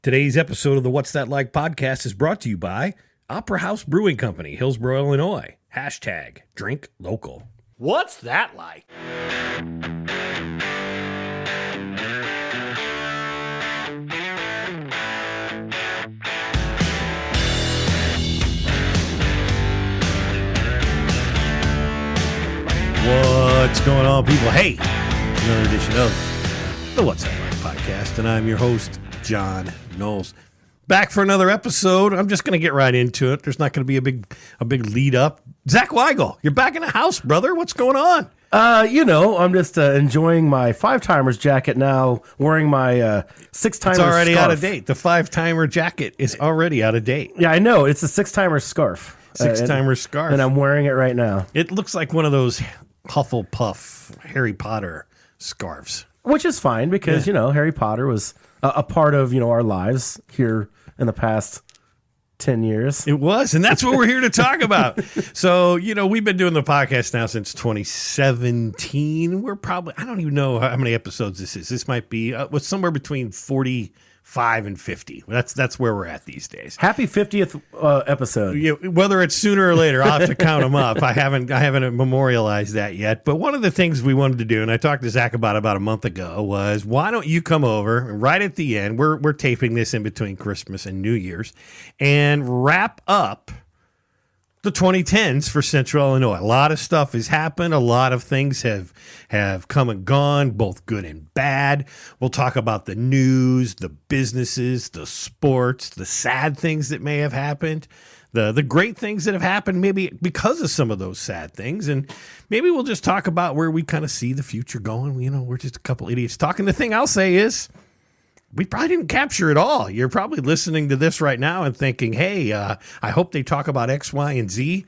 Today's episode of the What's That Like podcast is brought to you by Opera House Brewing Company, Hillsboro, Illinois. Hashtag drink local. What's that like? What's going on, people? Hey, another edition of the What's That Like podcast, and I'm your host, John Knowles. Back for another episode. I'm just going to get right into it. There's not going to be a big lead up. Zach Wygal, you're back in the house, brother. What's going on? I'm just enjoying my 5-timers jacket now, wearing my 6-timer It's already scarf. out of date. The 5-timer jacket is already out of date. Yeah, I know. It's a 6-timer scarf. 6-timer scarf. And I'm wearing it right now. It looks like one of those Hufflepuff Harry Potter scarves. Which is fine because, Harry Potter was a part of, our lives here in the past 10 years. It was, and that's what we're here to talk about. So, we've been doing the podcast now since 2017. We're probably, I don't even know how many episodes this is. This might be somewhere between 45 and 50. That's where we're at these days. Happy 50th episode. Yeah, whether it's sooner or later, I'll have to count them up. I haven't memorialized that yet. But one of the things we wanted to do, and I talked to Zach about a month ago, was why don't you come over and right at the end, we're taping this in between Christmas and New Year's, and wrap up the 2010s for Central Illinois. A lot of stuff has happened. A lot of things have come and gone, both good and bad. We'll talk about the news, the businesses, the sports, the sad things that may have happened, the great things that have happened maybe because of some of those sad things. And maybe we'll just talk about where we kind of see the future going. We're just a couple idiots talking. The thing I'll say is, we probably didn't capture it all. You're probably listening to this right now and thinking, hey, I hope they talk about X, Y, and Z.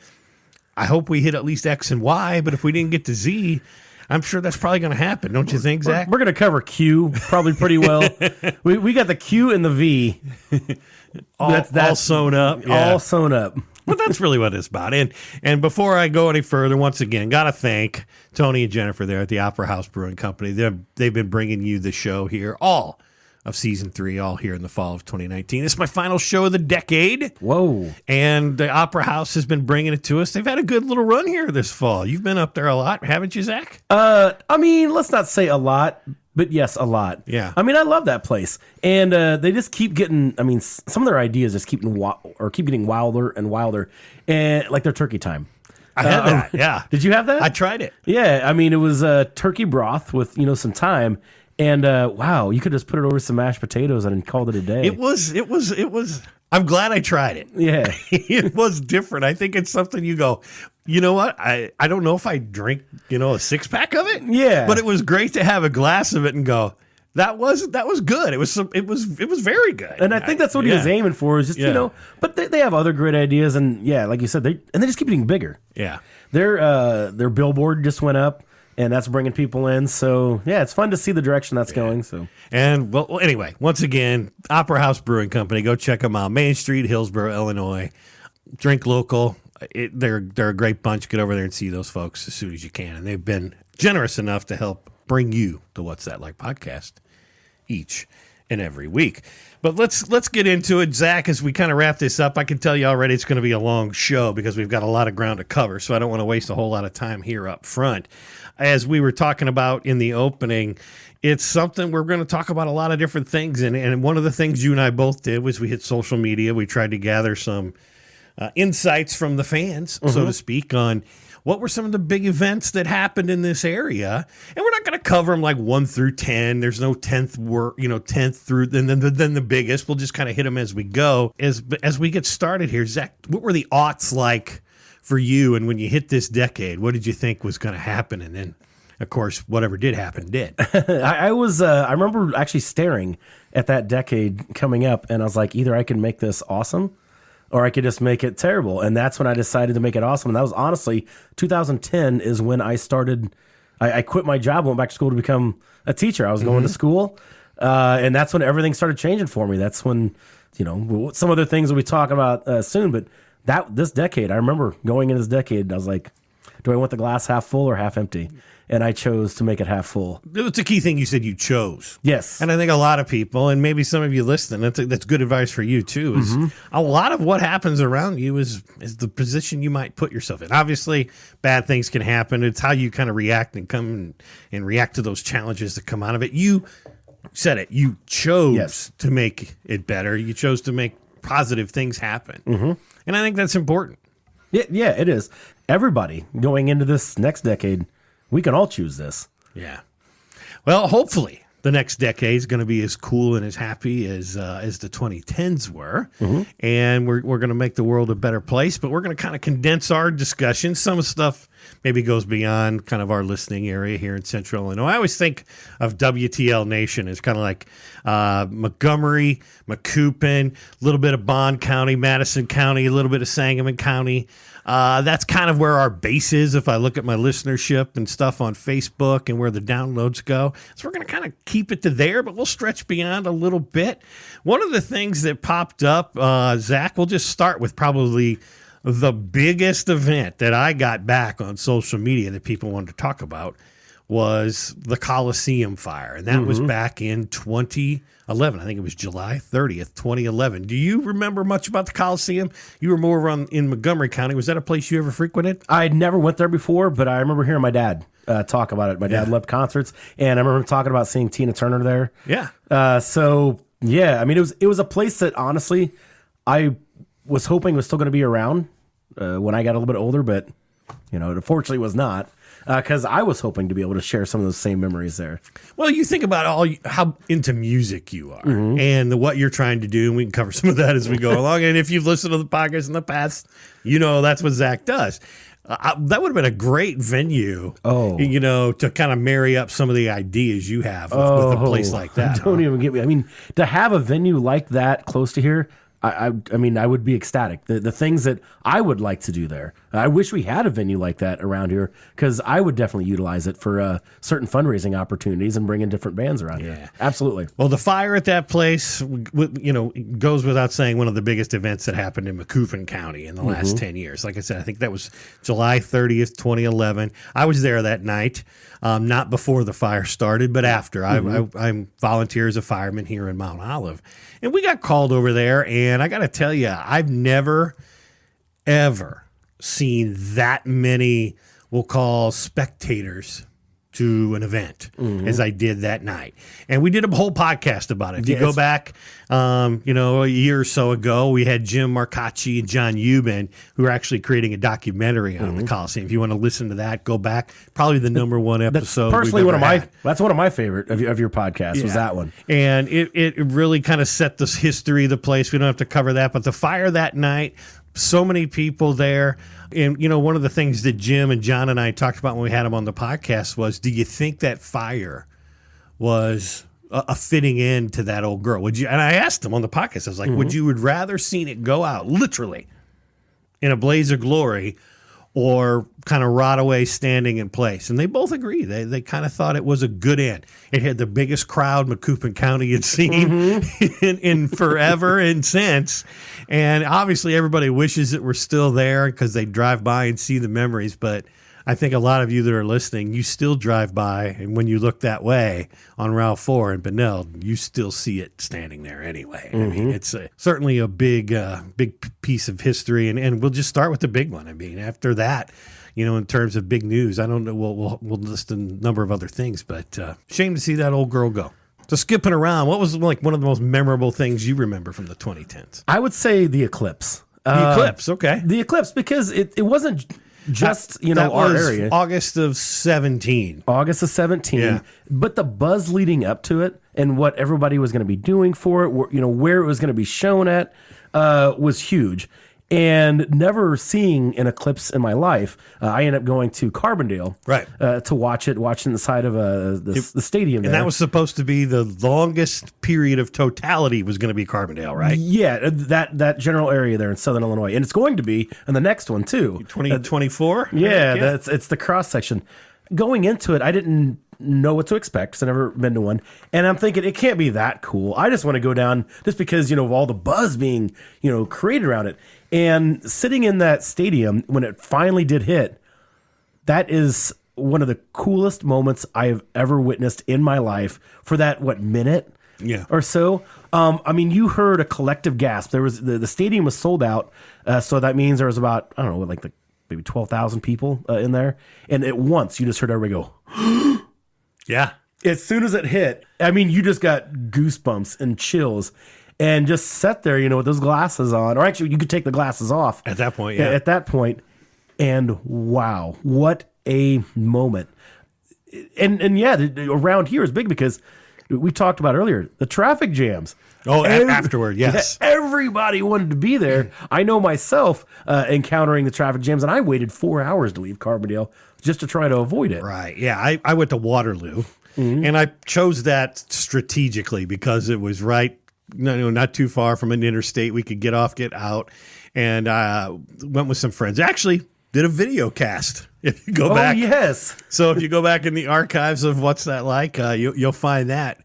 I hope we hit at least X and Y, but if we didn't get to Z, I'm sure that's probably going to happen. Don't you think, Zach? We're going to cover Q probably pretty well. we got the Q and the V. all sewn up. Yeah. All sewn up. Well, that's really what it's about. And before I go any further, once again, got to thank Tony and Jennifer there at the Opera House Brewing Company. They've been bringing you the show here all of season 3, all here in the fall of 2019. This is my final show of the decade. Whoa. And the Opera House has been bringing it to us. They've had a good little run here this fall. You've been up there a lot, haven't you, Zach? Let's not say a lot, but yes, a lot. Yeah. I love that place. And they just keep getting, some of their ideas just keep getting wilder and wilder. And like their turkey time. I had that, yeah. Did you have that? I tried it. Yeah, it was turkey broth with, some thyme. And wow, you could just put it over some mashed potatoes and called it a day. It was. I'm glad I tried it. Yeah. It was different. I think it's something you go, you know what? I don't know if I drink, a 6-pack of it. Yeah. But it was great to have a glass of it and go, that was good. It was very good. And I think that's what he was aiming for is just, but they have other great ideas. And yeah, like you said, they just keep getting bigger. Yeah. Their billboard just went up. And that's bringing people in. So, yeah, it's fun to see the direction that's going. So, and, well, anyway, once again, Opera House Brewing Company. Go check them out. Main Street, Hillsboro, Illinois. Drink local. They're a great bunch. Get over there and see those folks as soon as you can. And they've been generous enough to help bring you the What's That Like podcast each and every week. But let's get into it, Zach, as we kind of wrap this up. I can tell you already it's going to be a long show because we've got a lot of ground to cover, so I don't want to waste a whole lot of time here up front. As we were talking about in the opening, it's something we're going to talk about a lot of different things. And one of the things you and I both did was we hit social media. We tried to gather some insights from the fans, so to speak, on what were some of the big events that happened in this area. And we're not going to cover them like 1 through 10. There's no 10th through then the biggest. We'll just kind of hit them as we go. As we get started here, Zach, what were the aughts like for you? And when you hit this decade, what did you think was going to happen? And then, of course, whatever did happen did. I remember actually staring at that decade coming up, and I was like, either I can make this awesome or I could just make it terrible. And that's when I decided to make it awesome. And that was honestly 2010 is when I started. I quit my job, went back to school to become a teacher. I was going to school, and that's when everything started changing for me. That's when, some other things we'll be talking about soon, but this decade, I remember going in this decade, I was like, do I want the glass half full or half empty? and I chose to make it half full. It's a key thing you said you chose. Yes. And I think a lot of people, and maybe some of you listening, that's good advice for you too, is a lot of what happens around you is the position you might put yourself in. Obviously, bad things can happen. It's how you kind of react and react to those challenges that come out of it. You said it. You chose to make it better. You chose to make positive things happen. And I think that's important. Yeah, it is. Everybody going into this next decade, we can all choose this. Yeah. Well, hopefully the next decade is going to be as cool and as happy as the 2010s were. And we're going to make the world a better place, but we're going to kind of condense our discussion. Some of the stuff maybe goes beyond kind of our listening area here in Central Illinois. I always think of WTL Nation as kind of like Montgomery, Macoupin, a little bit of Bond County, Madison County, a little bit of Sangamon County. That's kind of where our base is if I look at my listenership and stuff on Facebook and where the downloads go. So we're going to kind of keep it to there, but we'll stretch beyond a little bit. One of the things that popped up, Zach, we'll just start with probably the biggest event that I got back on social media that people wanted to talk about was the Coliseum Fire. And that was back in 2011. I think it was July 30th, 2011. Do you remember much about the Coliseum? You were more in Montgomery County. Was that a place you ever frequented? I never went there before, but I remember hearing my dad talk about it. My dad loved concerts, and I remember him talking about seeing Tina Turner there. Yeah. So, yeah, I mean, it was a place that, honestly, I was hoping was still going to be around when I got a little bit older, but, it unfortunately was not. Because I was hoping to be able to share some of those same memories there. Well, you think about how into music you are and what you're trying to do, and we can cover some of that as we go along. And if you've listened to the podcast in the past, that's what Zach does. That would have been a great venue, to kind of marry up some of the ideas you have with a place like that. Don't even get me. I mean, to have a venue like that close to here, I mean, I would be ecstatic. The things that I would like to do there. I wish we had a venue like that around here because I would definitely utilize it for certain fundraising opportunities and bring in different bands around here. Absolutely. Well, the fire at that place, goes without saying, one of the biggest events that happened in Macoupin County in the last 10 years. Like I said, I think that was July 30th, 2011. I was there that night, not before the fire started, but after. I volunteer as a fireman here in Mount Olive. And we got called over there, and I got to tell you, I've never, ever seen that many, we'll call spectators to an event as I did that night. And we did a whole podcast about it. If you go back, a year or so ago, we had Jim Marcacci and John Euban who are actually creating a documentary on the Coliseum. If you want to listen to that, go back. Probably the number one episode. That's personally that's one of my favorite of your podcasts was that one. And it really kind of set this history of the place. We don't have to cover that, but the fire that night, so many people there. And, one of the things that Jim and John and I talked about when we had them on the podcast was, do you think that fire was a fitting end to that old girl? Would you? And I asked them on the podcast, I was like, would you rather seen it go out literally in a blaze of glory or kind of rot away standing in place? And they both agree. They kind of thought it was a good end. It had the biggest crowd Macoupin County had seen in forever and since. And obviously everybody wishes it were still there because they drive by and see the memories. But I think a lot of you that are listening, you still drive by, and when you look that way on Route 4 in Benilde, you still see it standing there anyway. I mean, it's certainly a big piece of history, and we'll just start with the big one. I mean, after that, in terms of big news, I don't know, we'll list a number of other things, but shame to see that old girl go. So skipping around, what was like one of the most memorable things you remember from the 2010s? I would say the Eclipse. The Eclipse, okay. The Eclipse, because it wasn't just that our was area. August of 17. But the buzz leading up to it and what everybody was going to be doing for it, where it was going to be shown at, was huge. And never seeing an eclipse in my life, I ended up going to Carbondale to watch it, watching the side of the stadium. And that was supposed to be the longest period of totality was going to be Carbondale, right? Yeah, that general area there in Southern Illinois. And it's going to be in the next one, too. 2024? It's the cross section. Going into it, I didn't know what to expect because I've never been to one. And I'm thinking, it can't be that cool. I just want to go down just because, of all the buzz being, created around it. And sitting in that stadium when it finally did hit, that is one of the coolest moments I have ever witnessed in my life for that, minute or so. I mean, you heard a collective gasp. There was the stadium was sold out. So that means there was about, I don't know, maybe 12,000 people in there. And at once you just heard everybody go, yeah. As soon as it hit, I mean, you just got goosebumps and chills and just sat there, with those glasses on, or actually you could take the glasses off at that point. Yeah. At that point. And wow, what a moment. And yeah, around here is big because we talked about earlier, the traffic jams. Oh, afterward, yes. Everybody wanted to be there. I know myself encountering the traffic jams, and I waited 4 hours to leave Carbondale just to try to avoid it. Right, yeah. I went to Waterloo, and I chose that strategically because it was not too far from an interstate. We could get off, get out, and went with some friends. Actually, did a video cast. If you go back. Oh, yes. So if you go back in the archives of What's That Like, you'll find that.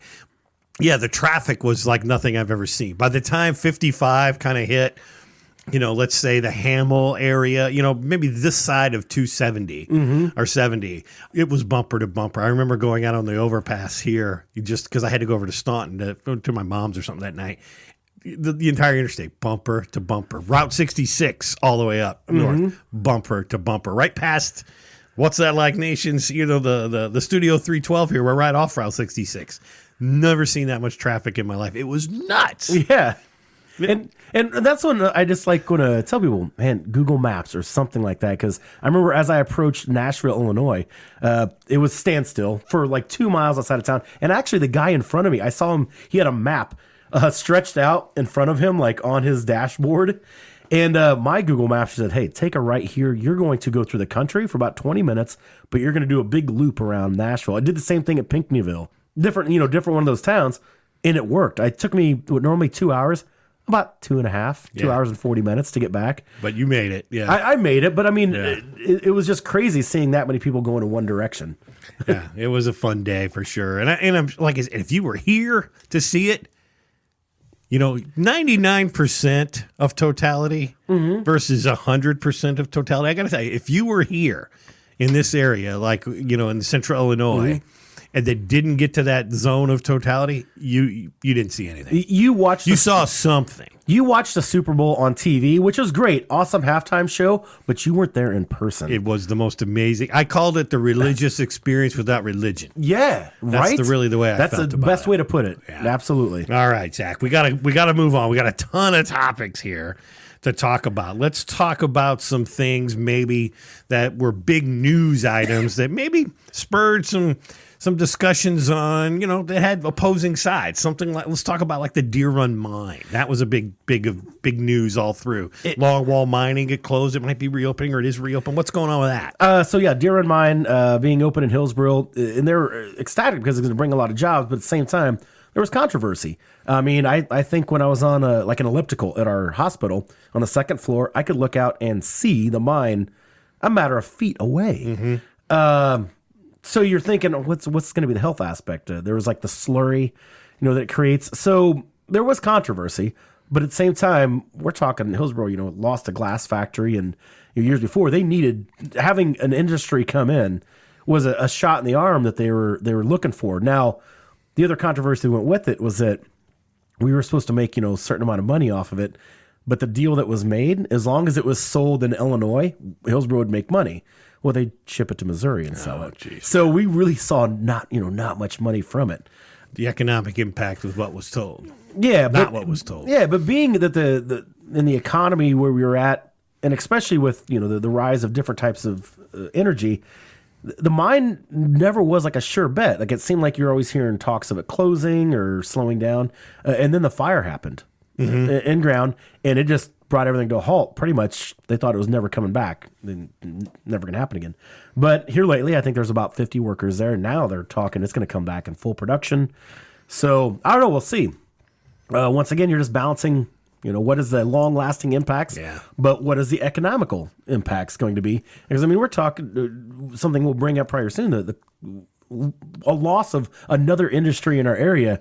Yeah, the traffic was like nothing I've ever seen. By the time 55 kind of hit, let's say the Hamel area, maybe this side of 270 or 70, it was bumper to bumper. I remember going out on the overpass here just because I had to go over to Staunton to my mom's or something that night. The entire interstate, bumper to bumper. Route 66 all the way up north, bumper to bumper. Right past What's That Like Nations, the Studio 312 here. We're right off Route 66. Never seen that much traffic in my life. It was nuts. Yeah. And that's when I just going to tell people, man, Google Maps or something like that. Because I remember as I approached Nashville, Illinois, it was standstill for 2 miles outside of town. And actually the guy in front of me, I saw him, he had a map stretched out in front of him, on his dashboard. And my Google Maps said, hey, take a right here. You're going to go through the country for about 20 minutes, but you're going to do a big loop around Nashville. I did the same thing at Pinckneyville. Different one of those towns. And it worked. It took me normally 2 hours, about 2.5, 2 hours and 40 minutes to get back. But you made it. Yeah. I made it. But I mean, it was just crazy seeing that many people going in one direction. Yeah, it was a fun day for sure. And I'm if you were here to see it, 99% of totality versus 100% of totality. I got to tell you, if you were here in this area, in central Illinois, and that didn't get to that zone of totality, you didn't see anything. You saw something. You watched the Super Bowl on TV, which was great. Awesome halftime show, but you weren't there in person. It was the most amazing. I called it the religious experience without religion. Yeah, right? That's really the way I felt about it. That's the best way to put it. Yeah. Absolutely. All right, Zach, we gotta move on. We got a ton of topics here to talk about. Let's talk about some things maybe that were big news items that maybe spurred some discussions on, that had opposing sides. Something let's talk about the Deer Run mine. That was a big news all through. Longwall mining, it closed. It might be reopening, or it is reopened. What's going on with that? Deer Run mine being open in Hillsboro, and they're ecstatic because it's going to bring a lot of jobs, but at the same time, there was controversy. I mean, I think when I was on an elliptical at our hospital on the second floor, I could look out and see the mine a matter of feet away. So you're thinking, what's going to be the health aspect? There was the slurry, that it creates. So there was controversy, but at the same time, we're talking Hillsboro, lost a glass factory, and years before they needed having an industry come in was a shot in the arm that they were looking for. Now, the other controversy that went with it was that we were supposed to make a certain amount of money off of it, but the deal that was made, as long as it was sold in Illinois, Hillsboro would make money. Well, they ship it to Missouri and sell it. Geez. So we really saw not much money from it. The economic impact was what was told. Yeah, not what was told. Yeah, but being that the in the economy where we were at, and especially with the rise of different types of energy, the mine never was a sure bet. It seemed like you're always hearing talks of it closing or slowing down, and then the fire happened in ground, and it just brought everything to a halt. Pretty much, they thought it was never coming back, and never going to happen again. But here lately, I think there's about 50 workers there. Now they're talking it's going to come back in full production. So I don't know. We'll see. Once again, you're just balancing. What is the long-lasting impacts? Yeah. But what is the economical impacts going to be? Because we're talking something we'll bring up prior soon. A loss of another industry in our area.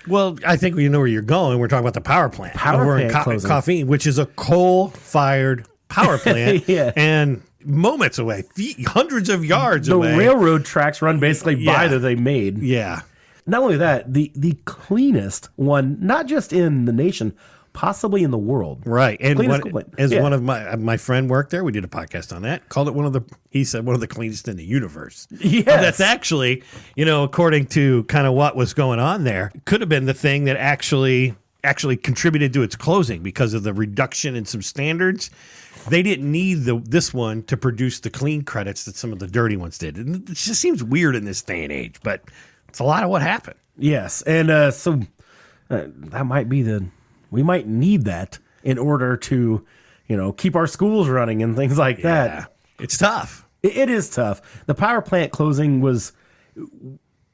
Well, I think we know where you're going. We're talking about the power plant. Power plant closing. Coffee, which is a coal-fired power plant. Yeah. And moments away, feet, hundreds of yards The away. railroad tracks run basically by Yeah. that they made. Yeah. Not only that, the cleanest one, not just in the nation, possibly in the world. Right. And Cleanest one, complaint. as Yeah. one of my friend worked there, we did a podcast on that, called it he said one of the cleanest in the universe. Yes. That's actually, according to kind of what was going on there, could have been the thing that actually contributed to its closing because of the reduction in some standards. They didn't need this one to produce the clean credits that some of the dirty ones did. And it just seems weird in this day and age, but it's a lot of what happened. Yes. And so that might be we might need that in order to, keep our schools running and things like that. It's tough. It is tough. The power plant closing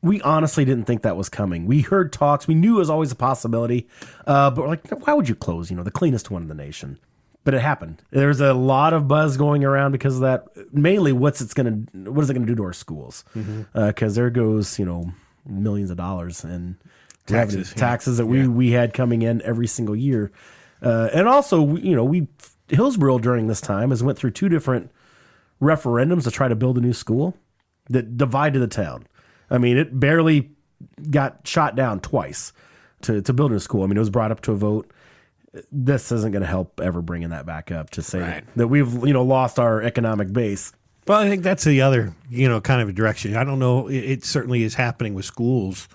we honestly didn't think that was coming. We heard talks. We knew it was always a possibility. But we're like, why would you close, the cleanest one in the nation? But it happened. There's a lot of buzz going around because of that. Mainly, what is it going to do to our schools? Because there goes, millions of dollars in taxes that we had coming in every single year. And also, Hillsborough during this time has went through 2 different referendums to try to build a new school that divided the town. I mean, it barely got shot down twice to build a school. I mean, it was brought up to a vote. This isn't going to help ever bringing that back up to say that we've, lost our economic base. Well, I think that's the other, kind of a direction. I don't know. It certainly is happening with schools.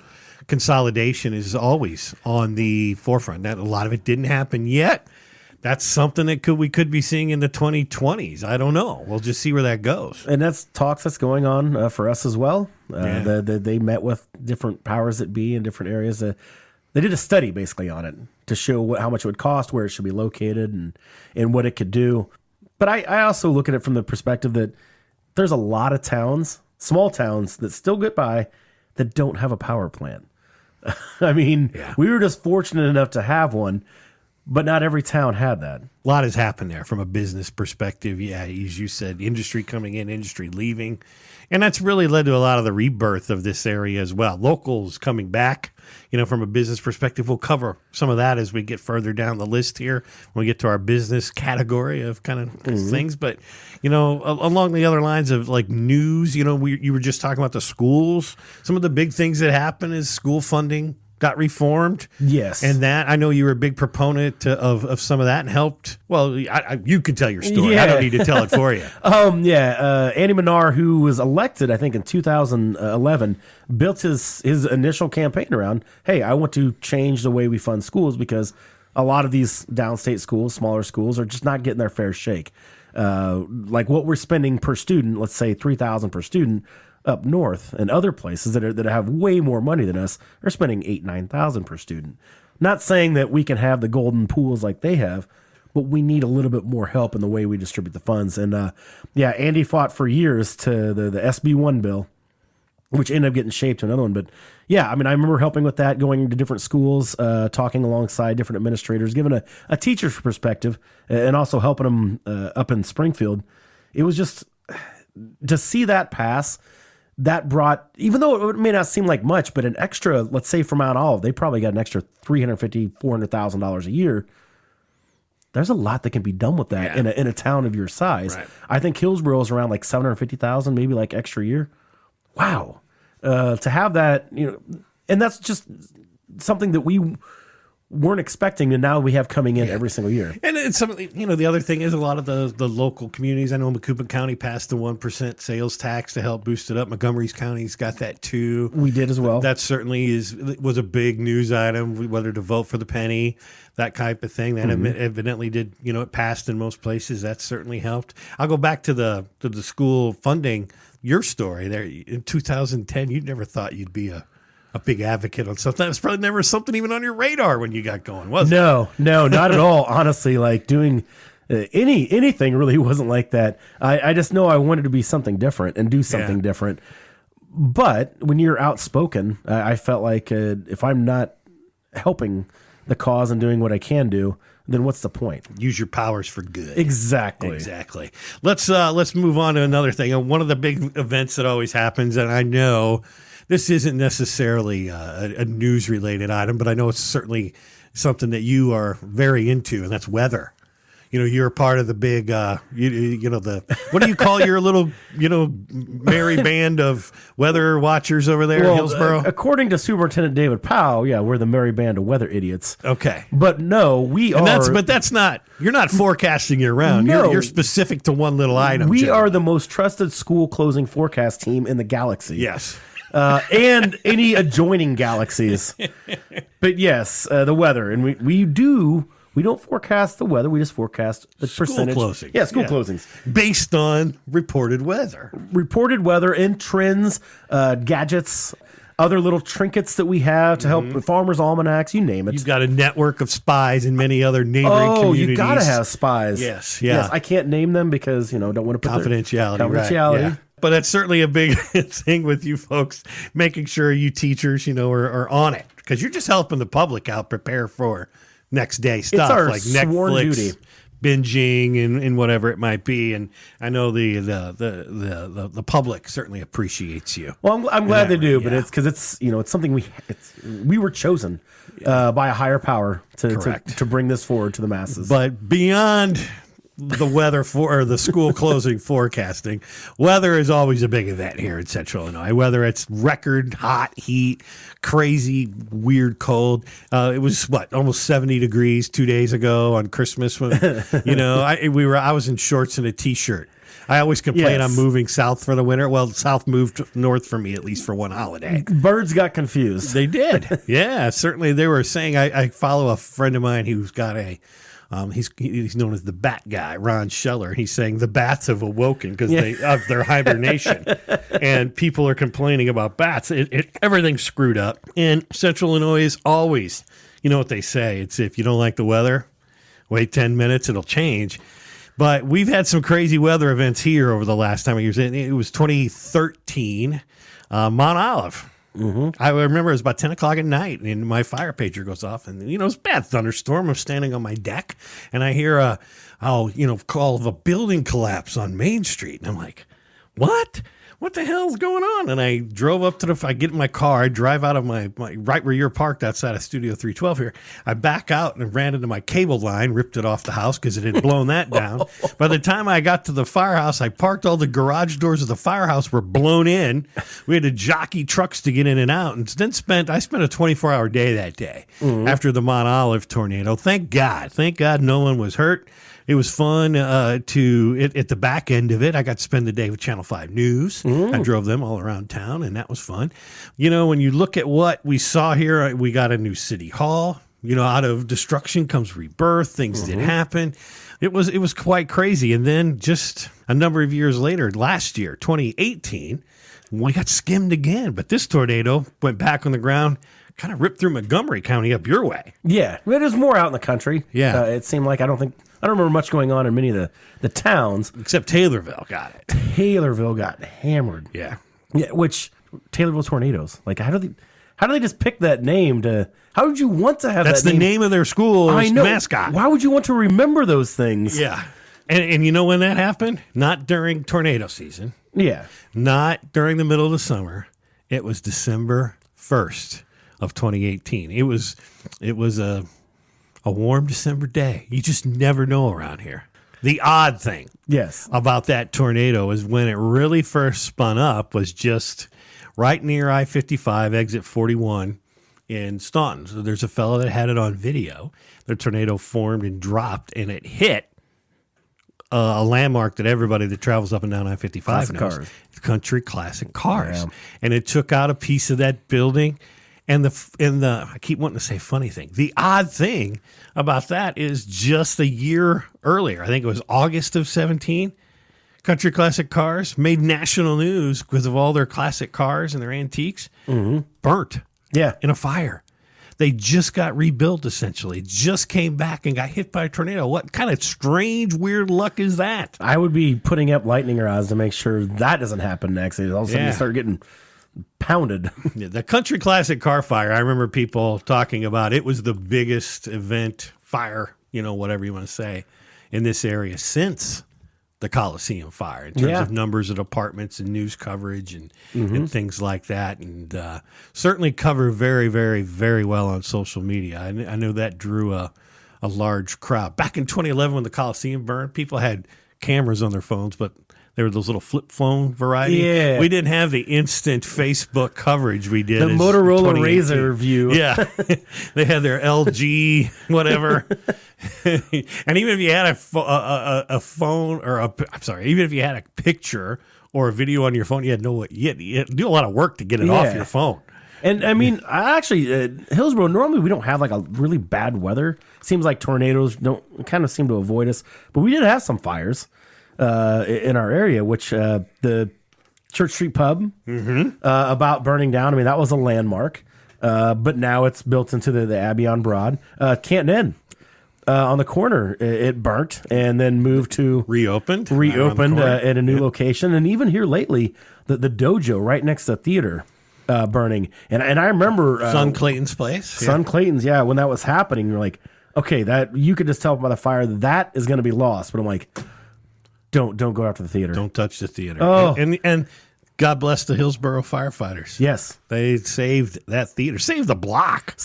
Consolidation is always on the forefront. That a lot of it didn't happen yet. That's something that we could be seeing in the 2020s. I don't know. We'll just see where that goes. And that's talks that's going on for us as well. They met with different powers that be in different areas. They did a study basically on it to show how much it would cost, where it should be located, and what it could do. But I also look at it from the perspective that there's a lot of towns, small towns, that still get by that don't have a power plant. I mean, we were just fortunate enough to have one, but not every town had that. A lot has happened there from a business perspective. Yeah, as you said, industry coming in, industry leaving. And that's really led to a lot of the rebirth of this area as well. Locals coming back, from a business perspective. We'll cover some of that as we get further down the list here when we get to our business category of kind of things. But, along the other lines of like news, you were just talking about the schools. Some of the big things that happen is school funding got reformed. Yes. And that, I know you were a big proponent of some of that and helped. Well, you can tell your story. I don't need to tell it for you. Andy Manar, who was elected, I think, in 2011, built his initial campaign around, hey, I want to change the way we fund schools because a lot of these downstate schools, smaller schools, are just not getting their fair shake. Like what we're spending per student, let's say $3,000 per student, up north and other places that have way more money than us are spending $8,000-9,000 per student. Not saying that we can have the golden pools like they have, but we need a little bit more help in the way we distribute the funds. And Andy fought for years to the SB1 bill, which ended up getting shaped to another one. But I remember helping with that, going to different schools, talking alongside different administrators, giving a teacher's perspective, and also helping them up in Springfield. It was just to see that pass. That brought, even though it may not seem like much, but an extra, let's say for Mount Olive, they probably got an extra $350,000-400,000 a year. There's a lot that can be done with that in a town of your size. Right. I think Hillsborough is around like $750,000, maybe like extra year. Wow, to have that, and that's just something that we weren't expecting, and now we have coming in every single year. And it's something, the other thing is a lot of the local communities. I know Macoupin County passed the 1% sales tax to help boost it up. Montgomery's County's got that too. We did as well. That certainly was a big news item, whether to vote for the penny, that type of thing. That evidently did, it passed in most places. That certainly helped. I'll go back to the school funding, your story there. In 2010, you never thought you'd be a big advocate on something. That was probably never something even on your radar when you got going, was it? No, not at all. Honestly, like doing anything really wasn't like that. I just know I wanted to be something different and do something different. But when you're outspoken, I felt like if I'm not helping the cause and doing what I can do, then what's the point? Use your powers for good. Exactly. Let's move on to another thing. And one of the big events that always happens, and I know this isn't necessarily a news-related item, but I know it's certainly something that you are very into, and that's weather. you're a part of the big, what do you call your little, merry band of weather watchers over there in Hillsboro? According to Superintendent David Powell, yeah, we're the merry band of weather idiots. Okay. But no, we are. But that's not, you're not forecasting year round. No. You're specific to one little item. We generally. are the most trusted school closing forecast team in the galaxy. Yes. And any adjoining galaxies. But yes, the weather. And we don't forecast the weather. We just forecast the percentage. Closings. Yeah, school closings. Based on reported weather. Reported weather and trends, gadgets, other little trinkets that we have to help farmers' almanacs, you name it. You've got a network of spies in many other neighboring communities. You got to have spies. Yes, yeah. Yes, I can't name them because, don't want to put confidentiality. Right, yeah. But that's certainly a big thing with you folks, making sure you teachers, are on it. Because you're just helping the public out prepare for next day stuff. It's our like sworn Netflix, duty. binging and whatever it might be. And I know the public certainly appreciates you. Well, I'm glad they do, but it's because it's something we were chosen by a higher power to bring this forward to the masses. But beyond the weather or the school closing forecasting, weather is always a big event here in Central Illinois. Whether it's record hot heat, crazy weird cold. It was almost 70 degrees 2 days ago on Christmas when I was in shorts and a t-shirt. I always complain I'm moving south for the winter. Well, south moved north for me, at least for one holiday. Birds got confused. They did. Yeah, certainly. They were saying, I follow a friend of mine who's got he's known as the bat guy, Ron Scheller. He's saying the bats have awoken because of their hibernation, and people are complaining about bats. Everything's screwed up. And Central Illinois is always, you know what they say? It's if you don't like the weather, wait 10 minutes, it'll change. But we've had some crazy weather events here over the last time of years. It was 2013, Mount Olive. Mm-hmm. I remember it was about 10 o'clock at night, and my fire pager goes off, and it's a bad thunderstorm. I'm standing on my deck, and I hear call of a building collapse on Main Street, and I'm like, what? What the hell's going on? And I drove up I get in my car, I drive out of my right where you're parked outside of Studio 312 here. I back out and ran into my cable line, ripped it off the house because it had blown that down. By the time I got to the firehouse, I parked all the garage doors of the firehouse were blown in. We had to jockey trucks to get in and out. And then I spent a 24-hour day that day after the Mount Olive tornado. Thank God no one was hurt. It was fun at the back end of it. I got to spend the day with Channel 5 News. I drove them all around town, and that was fun. When you look at what we saw here, we got a new city hall. Out of destruction comes rebirth. Things did happen. It was quite crazy. And then just a number of years later, last year, 2018, we got skimmed again. But this tornado went back on the ground, kind of ripped through Montgomery County up your way. Yeah, it is more out in the country. Yeah. It seemed like I don't remember much going on in many of the towns. Except Taylorville got it. Taylorville got hammered. Yeah. Yeah, which Taylorville Tornadoes. Like how do they just pick that name to how would you want to have That's that the name of their school's mascot. Why would you want to remember those things? Yeah. And you know when that happened? Not during tornado season. Yeah. Not during the middle of the summer. It was December 1st of 2018. It was a warm December day. You just never know around here. The odd thing about that tornado is when it really first spun up was just right near I-55, exit 41 in Staunton. So there's a fellow that had it on video. The tornado formed and dropped, and it hit a landmark that everybody that travels up and down I-55 Classic knows. Cars. Country Classic Cars. Yeah. And it took out a piece of that building. And I keep wanting to say funny thing. The odd thing about that is just a year earlier, I think it was August of 17, Country Classic Cars made national news because of all their classic cars and their antiques burnt in a fire. They just got rebuilt, essentially. Just came back and got hit by a tornado. What kind of strange, weird luck is that? I would be putting up lightning rods to make sure that doesn't happen next. All of a sudden you start getting pounded. The Country Classic Car Fire, I remember people talking about it was the biggest event fire, whatever you want to say, in this area since the Coliseum Fire in terms of numbers of apartments and news coverage and things like that. And certainly covered very, very, very well on social media. I know that drew a a large crowd. Back in 2011 when the Coliseum burned, people had cameras on their phones, but they were those little flip phone variety. Yeah. We didn't have the instant Facebook coverage we did. The Motorola Razr view. Yeah. They had their LG, whatever. And even if you had a phone or even if you had a picture or a video on your phone, you had to do a lot of work to get it off your phone. And I mean, Hillsboro, normally we don't have like a really bad weather. Seems like tornadoes kind of seem to avoid us, but we did have some fires in our area, which the Church Street Pub about burning down. I mean, that was a landmark, but now it's built into the Abbey on Broad. Canton Inn on the corner, it burnt and then moved to reopened at a new location. And even here lately, the dojo right next to the theater burning. And I remember Son Clayton's place. Son Clayton's, when that was happening, you're like, okay, that you could just tell by the fire that is going to be lost. But I'm like, don't go after the theater. Don't touch the theater. Oh. And God bless the Hillsboro firefighters. Yes. They saved that theater. Saved the block.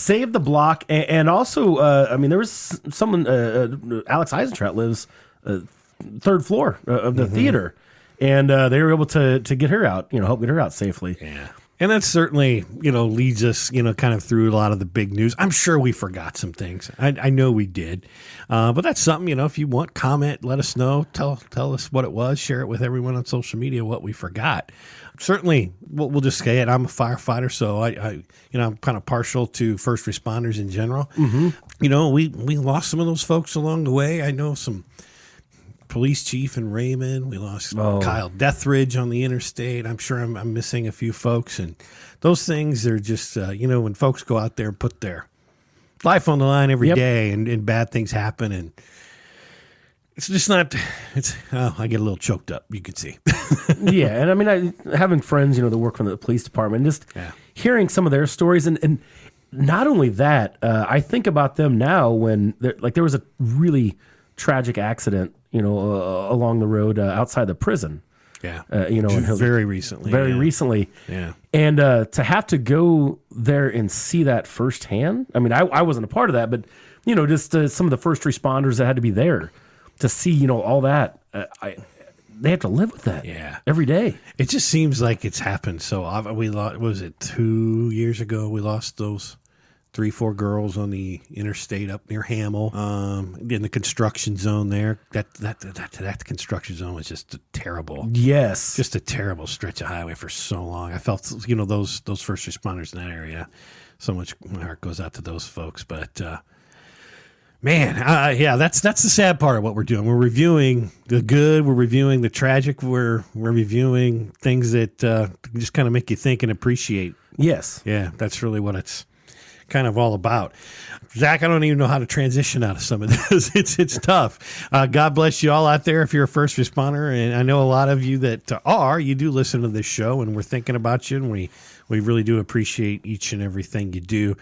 And also, I mean, there was someone, Alex Eisentraut lives third floor of the theater. And they were able to get her out, help get her out safely. Yeah. And that certainly, leads us, kind of through a lot of the big news. I'm sure we forgot some things. I know we did. But that's something, if you want, comment, let us know. Tell us what it was. Share it with everyone on social media, what we forgot. Certainly, we'll just say it. I'm a firefighter, so I'm kind of partial to first responders in general. Mm-hmm. We lost some of those folks along the way. I know some police chief in Raymond. We lost Kyle Deathridge on the interstate. I'm sure I'm missing a few folks. And those things are just, when folks go out there and put their life on the line every day and bad things happen. And it's just not, I get a little choked up, you can see. Yeah. And I mean, having friends, that work for the police department, just hearing some of their stories and not only that, I think about them now when there was a really tragic accident, along the road outside the prison. Yeah. Very recently. Yeah. And to have to go there and see that firsthand. I mean, I wasn't a part of that, but, just some of the first responders that had to be there to see, all that. They have to live with that every day. It just seems like it's happened so often. We lost, was it 2 years ago? We lost those 3-4 girls on the interstate up near Hamel, in the construction zone there. That construction zone was just terrible. Yes, just a terrible stretch of highway for so long. I felt, those first responders in that area. So much my heart goes out to those folks. But that's the sad part of what we're doing. We're reviewing the good. We're reviewing the tragic. We're reviewing things that just kind of make you think and appreciate. Yes, yeah, that's really what it's kind of all about. Zach, I don't even know how to transition out of some of this. It's tough. God bless you all out there if you're a first responder. And I know a lot of you that you do listen to this show, and we're thinking about you, and we really do appreciate each and everything you do.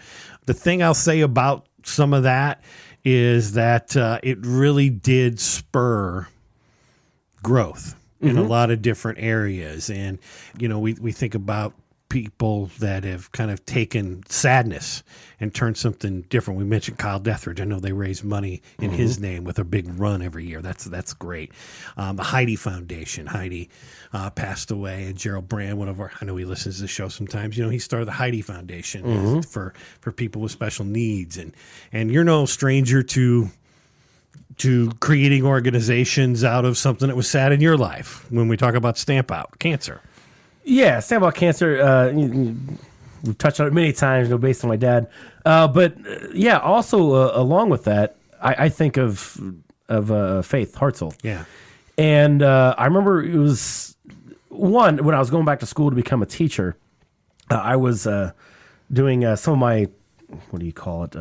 The thing I'll say about some of that is that it really did spur growth in a lot of different areas. And, we think about people that have kind of taken sadness and turned something different. We mentioned Kyle Deathridge. I know they raise money in his name with a big run every year. That's great. The HEIDI Foundation. HEIDI passed away, and Gerald Brand, I know he listens to the show sometimes. He started the HEIDI Foundation for people with special needs, and you're no stranger to creating organizations out of something that was sad in your life. When we talk about Stamp Out Cancer. Yeah, Stamp Out Cancer, we've touched on it many times, based on my dad. But also along with that, I think of Faith Hartsell. Yeah. And I remember it was when I was going back to school to become a teacher, I was doing some of my, what do you call it?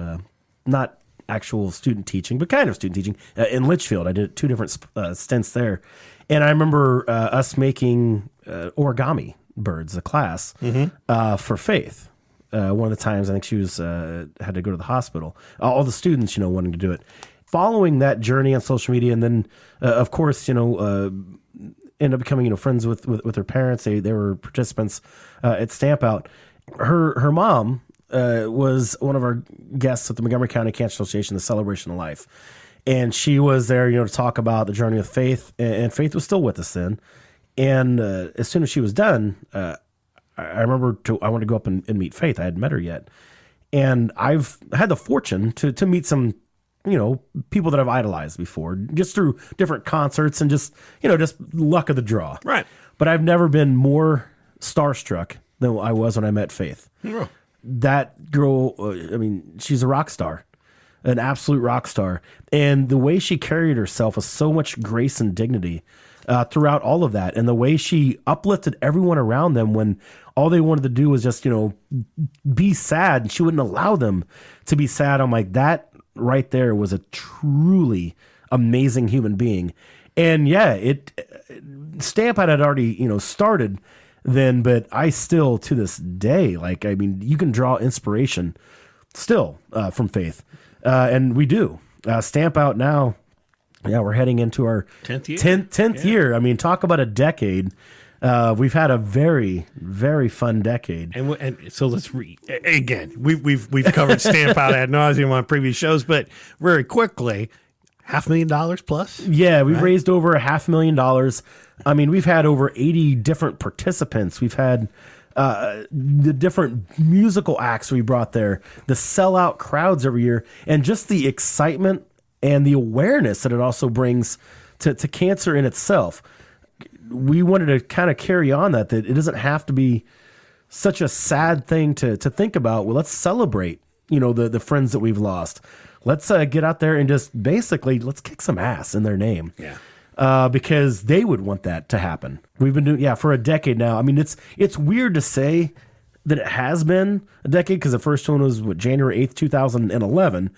Not actual student teaching, but kind of student teaching in Litchfield. I did 2 different stints there. And I remember us making origami birds, a class, for Faith. One of the times, I think she was had to go to the hospital. All the students, wanting to do it. Following that journey on social media, and then, of course, ended up becoming, friends with her parents. They were participants at Stamp Out. Her mom was one of our guests at the Montgomery County Cancer Association, the Celebration of Life. And she was there, to talk about the journey of faith. And Faith was still with us then. And as soon as she was done, I remember I wanted to go up and meet Faith. I hadn't met her yet. And I've had the fortune to meet some, people that I've idolized before, just through different concerts and just luck of the draw. Right. But I've never been more starstruck than I was when I met Faith. Yeah. That girl, she's a rock star, an absolute rock star. And the way she carried herself with so much grace and dignity throughout all of that. And the way she uplifted everyone around them when all they wanted to do was just, be sad. And she wouldn't allow them to be sad. I'm like, that right there was a truly amazing human being. And yeah, Stamp had already, started then, but I still, to this day, you can draw inspiration still from Faith. And we do. Stamp Out now, we're heading into our 10th year. 10th year. Talk about a decade. We've had a very, very fun decade. And so let's again, we've covered Stamp Out ad nauseum on previous shows, but very quickly, $500,000 plus? Yeah, we've raised over $500,000. We've had over 80 different participants. We've had the different musical acts we brought there, the sellout crowds every year, and just the excitement and the awareness that it also brings to cancer in itself. We wanted to kind of carry on that it doesn't have to be such a sad thing to think about. Well, let's celebrate, the friends that we've lost. Let's get out there and just basically let's kick some ass in their name. Yeah. Because they would want that to happen. We've been doing, for a decade now. It's weird to say that it has been a decade because the first one was January 8th, 2011.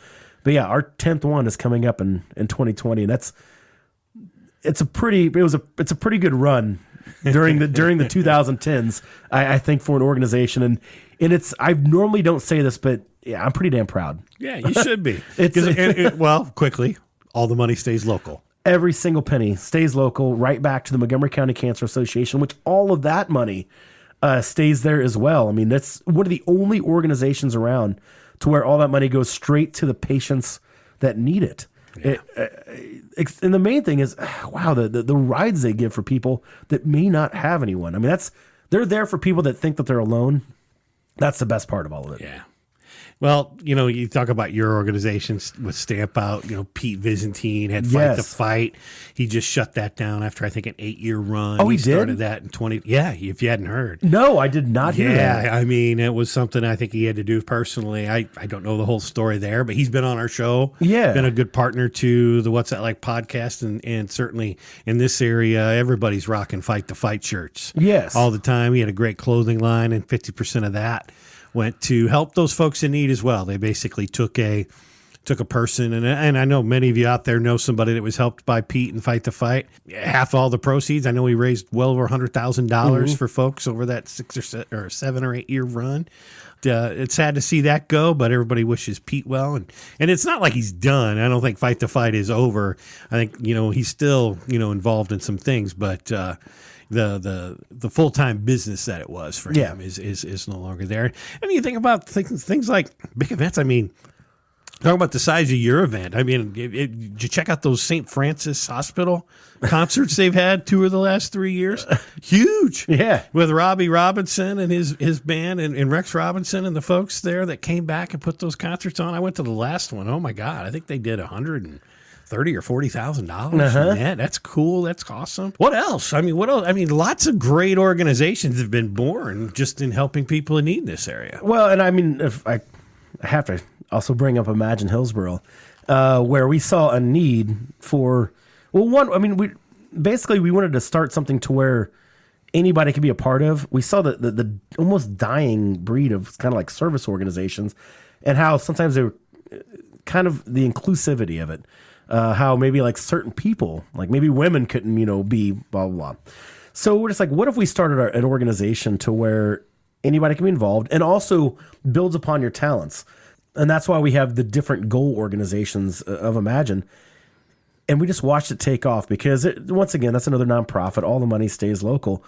But yeah, our 10th one is coming up in 2020. And it's a pretty good run during the 2010s, I think, for an organization. And I normally don't say this, but yeah, I'm pretty damn proud. Yeah, you should be. Quickly, all the money stays local. Every single penny stays local, right back to the Montgomery County Cancer Association, which all of that money stays there as well. That's one of the only organizations around to where all that money goes straight to the patients that need it. Yeah. And the main thing is, wow, the rides they give for people that may not have anyone. They're there for people that think that they're alone. That's the best part of all of it. Yeah. Well, you talk about your organizations with Stamp Out, Pete Vizentine had Fight the Fight. He just shut that down after, I think, an 8-year run. Oh, he did? Started that in 20. Yeah, if you hadn't heard. No, I did not hear that. Yeah, it was something I think he had to do personally. I don't know the whole story there, but he's been on our show. Yeah. Been a good partner to the What's That Like podcast, and certainly in this area, everybody's rocking Fight the Fight shirts. Yes. All the time. He had a great clothing line, and 50% of that went to help those folks in need as well. They basically took a person, and I know many of you out there know somebody that was helped by Pete and Fight the Fight. Half all the proceeds, I know he raised well over $100,000 for folks over that 7 or 8 year run. It's sad to see that go, but everybody wishes Pete well, and it's not like he's done. I don't think Fight the Fight is over. I think he's still involved in some things, but the full-time business that it was for him is no longer there. And you think about things like big events. Talk about the size of your event. Did you check out those St. Francis Hospital concerts they've had 2 of the last 3 years? Huge. Yeah. With Robbie Robinson and his band and Rex Robinson and the folks there that came back and put those concerts on. I went to the last one. Oh my God. I think they did $130,000 or $40,000. Yeah, that's cool. That's awesome. What else? What else? Lots of great organizations have been born just in helping people in need in this area. Well, and if I have to also bring up Imagine Hillsborough, where we saw a need for, we wanted to start something to where anybody could be a part of. We saw the almost dying breed of kind of like service organizations, and how sometimes they were kind of the inclusivity of it. How maybe like certain people, like maybe women couldn't, be blah, blah, blah. So we're just like, what if we started an organization to where anybody can be involved and also builds upon your talents? And that's why we have the different goal organizations of Imagine. And we just watched it take off because, once again, that's another nonprofit. All the money stays local.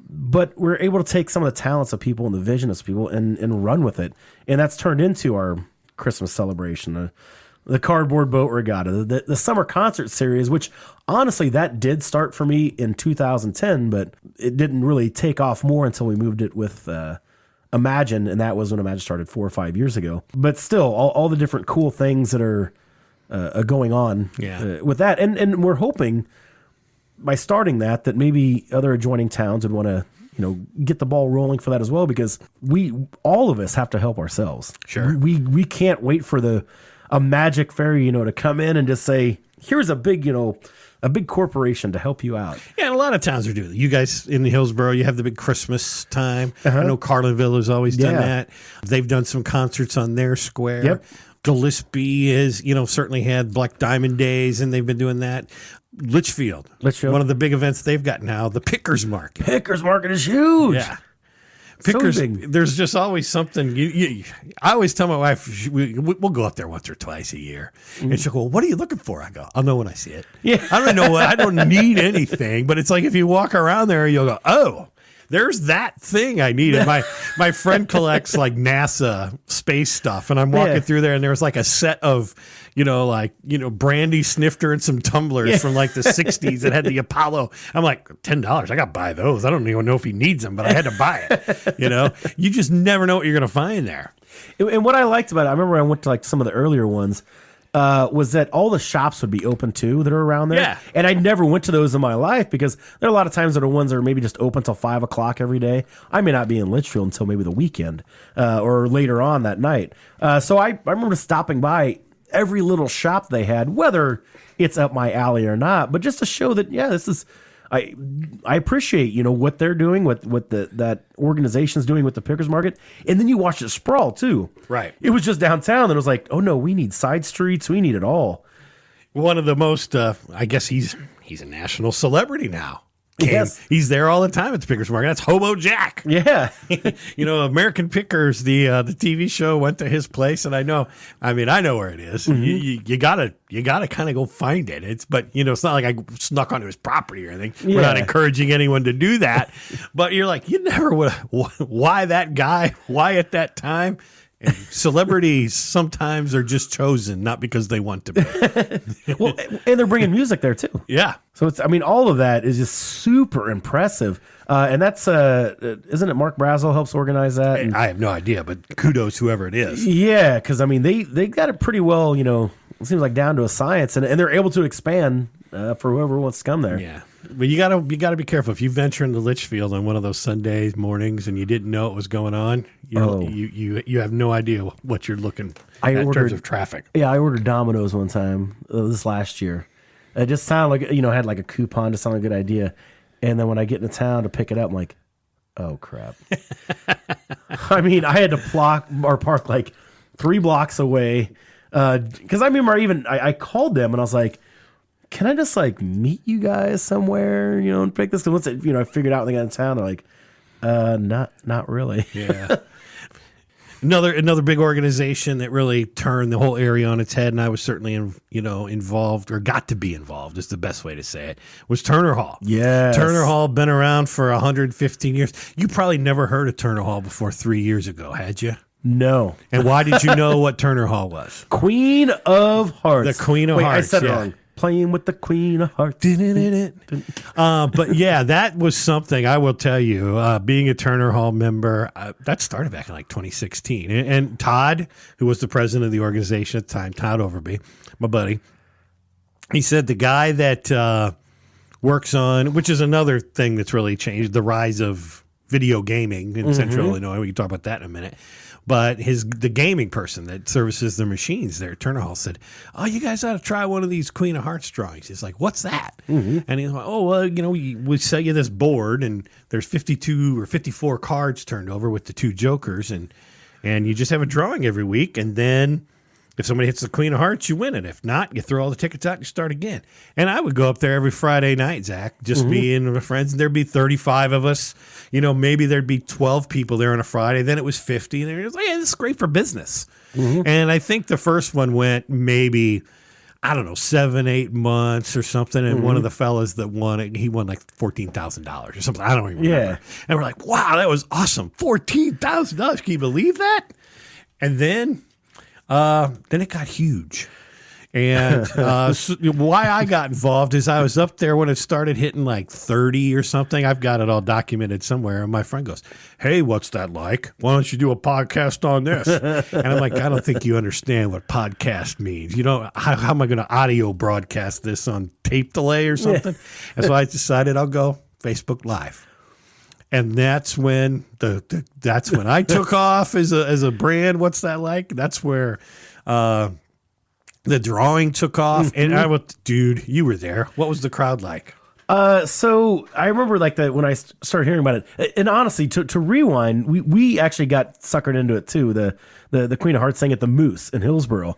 But we're able to take some of the talents of people and the vision of people and run with it. And that's turned into our Christmas celebration, the cardboard boat regatta, the summer concert series, which honestly, that did start for me in 2010, but it didn't really take off more until we moved it with Imagine. And that was when Imagine started 4 or 5 years ago. But still, all the different cool things that are going on with that. And we're hoping by starting that maybe other adjoining towns would want to, get the ball rolling for that as well, because all of us have to help ourselves. Sure. We can't wait for a magic fairy, to come in and just say, here's a big corporation to help you out. Yeah, and a lot of towns are doing that. You guys in Hillsborough, you have the big Christmas time. I know Carlinville has always done that. They've done some concerts on their square. Yep. Gillespie has, certainly had Black Diamond Days, and they've been doing that. Litchfield. One of the big events they've got now, the Pickers Market. Pickers Market is huge. Yeah. Pickers, so big. There's just always something. I always tell my wife, we'll go up there once or twice a year. And she'll go, what are you looking for? I go, I'll know when I see it. Yeah. I don't know what, I don't need anything, but it's like if you walk around there, you'll go, oh, there's that thing I needed. My friend collects like NASA space stuff, and I'm walking through there, and there's like a set of, brandy snifter and some tumblers from like the 60s that had the Apollo. I'm like, $10. I got to buy those. I don't even know if he needs them, but I had to buy it. You just never know what you're going to find there. And what I liked about it, I remember I went to like some of the earlier ones, was that all the shops would be open too that are around there. Yeah. And I never went to those in my life because there are a lot of times that are ones that are maybe just open till 5 o'clock every day. I may not be in Litchfield until maybe the weekend or later on that night. So I remember stopping by every little shop they had, whether it's up my alley or not, but just to show that, this is, I appreciate, what they're doing, what that organization's doing with the Pickers Market. And then you watch it sprawl too. Right. It was just downtown and it was like, oh no, we need side streets. We need it all. One of the most, I guess he's a national celebrity now. Yes. He's there all the time at the Pickers Market. That's Hobo Jack. Yeah. American Pickers, the TV show, went to his place, and I know where it is. Mm-hmm. You gotta kind of go find it. But it's not like I snuck onto his property or anything. Yeah. We're not encouraging anyone to do that. But you're like, you never would. Why that guy? Why at that time? And celebrities sometimes are just chosen, not because they want to be. Well, and they're bringing music there too. Yeah. So all of that is just super impressive. And that's, isn't it Mark Brazel helps organize that? And, I have no idea, but kudos whoever it is. Yeah, because they got it pretty well, it seems like down to a science, and they're able to expand for whoever wants to come there. Yeah. But you gotta be careful. If you venture into Litchfield on one of those Sunday mornings and you didn't know what was going on, you have no idea what you're looking at in terms of traffic. Yeah, I ordered Domino's one time this last year. It just sounded like had like a coupon to sound like a good idea, and then when I get into town to pick it up, I'm like, oh crap. I had to park like 3 blocks away because I remember I called them and I was like, can I just like meet you guys somewhere, and pick this? Because once I figured out when they got in town, they're like, not really. Yeah. Another big organization that really turned the whole area on its head, and I was certainly involved, or got to be involved is the best way to say it, was Turner Hall. Yes. Turner Hall been around for 115 years. You probably never heard of Turner Hall before 3 years ago, had you? No. And why did you know what Turner Hall was? Queen of Hearts. The Queen of Hearts. I said it wrong. Playing with the Queen of Hearts. But yeah, that was something I will tell you, being a Turner Hall member, that started back in like 2016. And Todd, who was the president of the organization at the time, Todt Overby, my buddy, he said the guy that works on, which is another thing that's really changed, the rise of video gaming in Central Illinois. We can talk about that in a minute. But the gaming person that services the machines there at Turner Hall said, oh, you guys ought to try one of these Queen of Hearts drawings. He's like, what's that? Mm-hmm. And he's like, oh, well, we sell you this board, and there's 52 or 54 cards turned over with the 2 jokers, and you just have a drawing every week, and then if somebody hits the Queen of Hearts, you win it. If not, you throw all the tickets out and you start again. And I would go up there every Friday night, Zach, just me and my friends, and there'd be 35 of us. Maybe there'd be 12 people there on a Friday. Then it was 50. And it was like, yeah, this is great for business. Mm-hmm. And I think the first one went maybe, I don't know, 7-8 months or something. And one of the fellas that won it, he won like $14,000 or something. I don't even remember. Yeah. And we're like, wow, that was awesome. $14,000. Can you believe that? And then it got huge. And so why I got involved is I was up there when it started hitting like 30 or something. I've got it all documented somewhere. And my friend goes, hey, what's that like? Why don't you do a podcast on this? And I'm like, I don't think you understand what podcast means. You know, how am I going to audio broadcast this on tape delay or something? And so I decided I'll go Facebook Live. And that's when that's when I took off as a brand. What's that like? That's where the drawing took off, and I was, dude, you were there. What was the crowd like? So I remember like that when I started hearing about it, and honestly, to rewind, we actually got suckered into it too. The Queen of Hearts sang at the Moose in Hillsboro,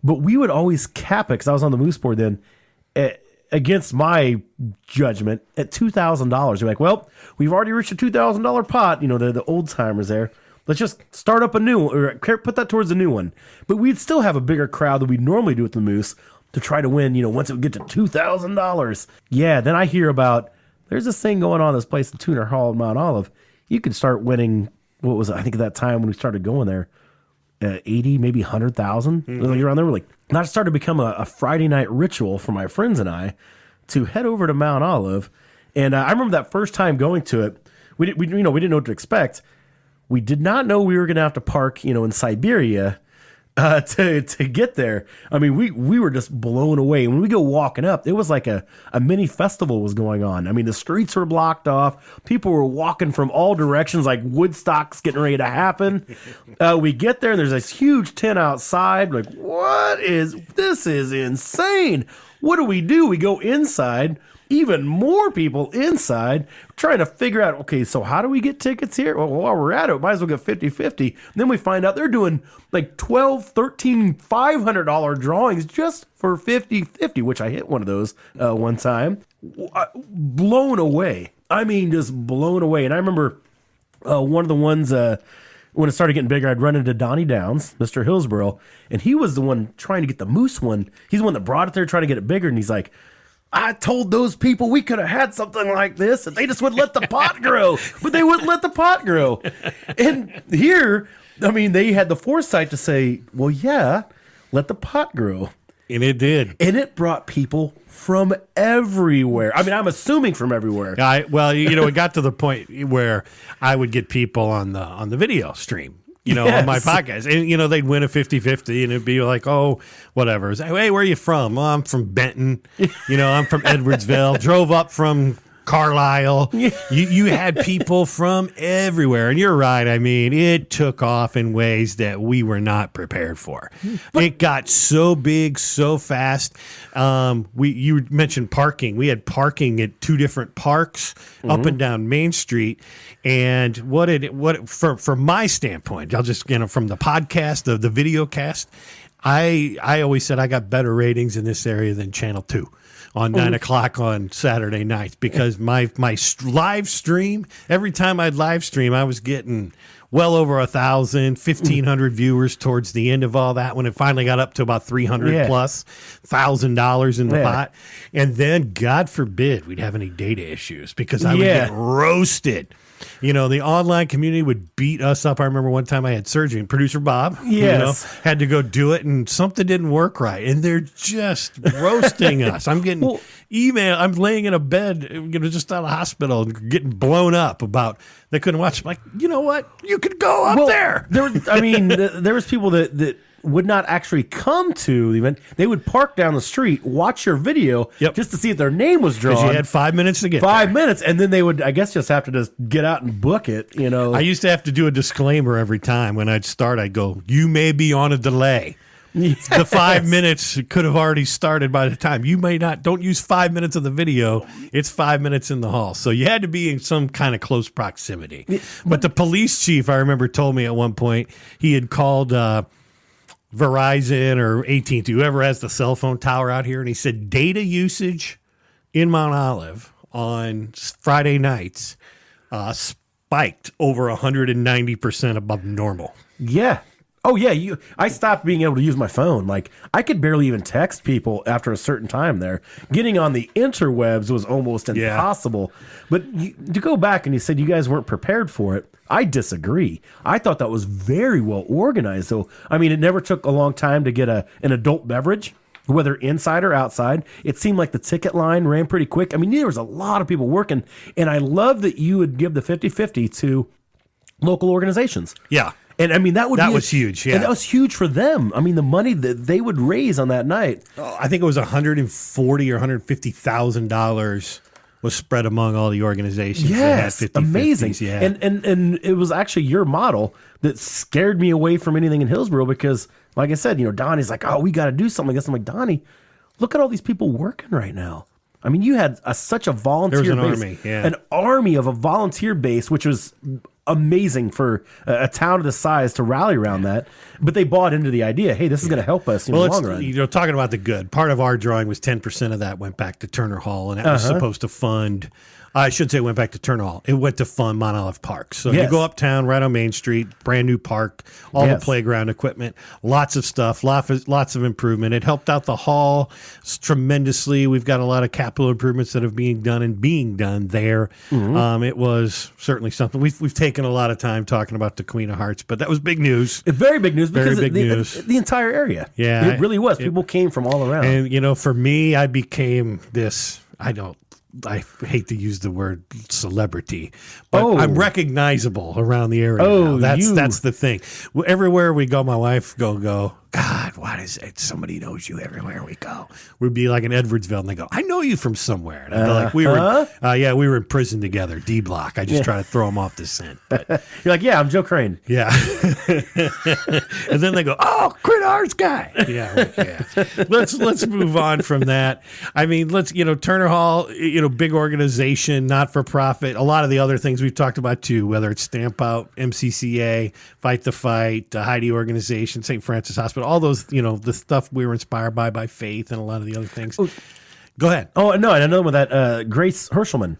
but we would always cap it because I was on the Moose board then. Against my judgment, at $2,000, you're like, well, we've already reached a $2,000 pot. You know, the old timers there. Let's just start up a new one, or put that towards a new one. But we'd still have a bigger crowd than we normally do with the Moose to try to win, you know, once it would get to $2,000. Yeah, then I hear about, there's this thing going on in this place in Tuner Hall in Mount Olive. You could start winning, what was it? I think at that time when we started going there, 80, maybe 100,000. Like around there, we're like, and that started to become a Friday night ritual for my friends and I to head over to Mount Olive. And I remember that first time going to it, we didn't know what to expect. We did not know we were going to have to park, you know, in Siberia to get there. I mean, we were just blown away. When we go walking up, it was like a mini festival was going on. I mean, the streets were blocked off. People were walking from all directions, like Woodstock's getting ready to happen. We get there, and there's this huge tent outside. Like, this is insane. What do? We go inside. Even more people inside trying to figure out, okay, so how do we get tickets here? Well, while we're at it, might as well get 50-50. Then we find out they're doing like $12, $13, $500 drawings just for 50-50, which I hit one of those one time. Blown away. I mean, just blown away. And I remember one of the ones when it started getting bigger, I'd run into Donnie Downs, Mr. Hillsboro, and he was the one trying to get the Moose one. He's the one that brought it there, trying to get it bigger, and he's like, I told those people we could have had something like this, and they just wouldn't let the pot grow. But they wouldn't let the pot grow. And here, I mean, they had the foresight to say, well, yeah, let the pot grow. And it did. And it brought people from everywhere. I mean, I'm assuming from everywhere. Well, you know, it got to the point where I would get people on the video stream. You know, on my podcast. And, you know, they'd win a 50-50 and it'd be like, oh, whatever. It's like, hey, where are you from? Oh, I'm from Benton. You know, I'm from Edwardsville. Drove up from Carlisle. You had people from everywhere. And you're right. I mean, it took off in ways that we were not prepared for. It got so big so fast. You mentioned parking. We had parking at two different parks up and down Main Street. And from my standpoint, I'll just, you know, from the podcast, of the video cast, I always said I got better ratings in this area than Channel 2 on 9 o'clock on Saturday nights, because my live stream, every time I'd live stream, I was getting well over 1,000, 1,500 viewers towards the end of all that, when it finally got up to about 300 plus $1,000 in the pot. And then, God forbid, we'd have any data issues, because I would get roasted. You know, the online community would beat us up. I remember one time I had surgery, and producer Bob, had to go do it, and something didn't work right, and they're just roasting us. I'm getting email. I'm laying in a bed, you know, just out of the hospital, and getting blown up about they couldn't watch. I'm like, you know what? You could go up there. There was people that would not actually come to the event. They would park down the street, watch your video just to see if their name was drawn. Because you had 5 minutes to get 5 minutes, and then they would, I guess, just have to just get out and book it, you know. I used to have to do a disclaimer every time. When I'd start, I'd go, you may be on a delay. Yes. The 5 minutes could have already started by the time. You may not, don't use 5 minutes of the video. It's 5 minutes in the hall. So you had to be in some kind of close proximity. But the police chief, I remember, told me at one point, he had called Verizon or AT&T, whoever has the cell phone tower out here, and he said data usage in Mount Olive on Friday nights spiked over 190% above normal. Yeah. Oh yeah, I stopped being able to use my phone. Like I could barely even text people after a certain time there. Getting on the interwebs was almost impossible. But to go back and you said you guys weren't prepared for it, I disagree. I thought that was very well organized. So I mean, it never took a long time to get an adult beverage, whether inside or outside. It seemed like the ticket line ran pretty quick. I mean, there was a lot of people working, and I love that you would give the 50-50 to local organizations. Yeah. And I mean, that was huge. Yeah. And that was huge for them. I mean, the money that they would raise on that night. Oh, I think it was $140,000 or $150,000 was spread among all the organizations. Yes, that had 50/50s. amazing. Yeah. And it was actually your model that scared me away from anything in Hillsboro because, like I said, Donnie's like, oh, we got to do something like this. I'm like, Donnie, look at all these people working right now. I mean, you had such a volunteer base. There was an army, yeah. An army of a volunteer base, which was amazing for a town of this size to rally around that. But they bought into the idea, hey, this is going to help us in the long run. Talking about the good, part of our drawing was 10% of that went back to Turner Hall, and that was supposed to fund, I should say it went back to Turner Hall. It went to fund Mount Olive Park. So you go uptown, right on Main Street, brand new park, all the playground equipment, lots of stuff, lots of improvement. It helped out the hall tremendously. We've got a lot of capital improvements that are being done there. It was certainly something. We've taken a lot of time talking about the Queen of Hearts, but that was big news. Very big news because the entire area. Yeah. It really was. People came from all around. And, for me, I became this, I hate to use the word celebrity, but I'm recognizable around the area. Oh, that's the thing. Everywhere we go, my wife go, God, what is it? Somebody knows you everywhere we go. We'd be like in Edwardsville, and they go, I know you from somewhere. And I'd be like, we were in prison together, D Block. I just try to throw them off the scent. But you're like, yeah, I'm Joe Crane. Yeah. And then they go, oh, Queen Arts guy. Yeah. Let's move on from that. I mean, Turner Hall, big organization, not for profit. A lot of the other things we've talked about too, whether it's Stamp Out, MCCA, Fight the Fight, the HEIDI organization, St. Francis Hospital, all those, the stuff we were inspired by faith and a lot of the other things. Go ahead. Oh, no, and another one, that Grace Hershelman.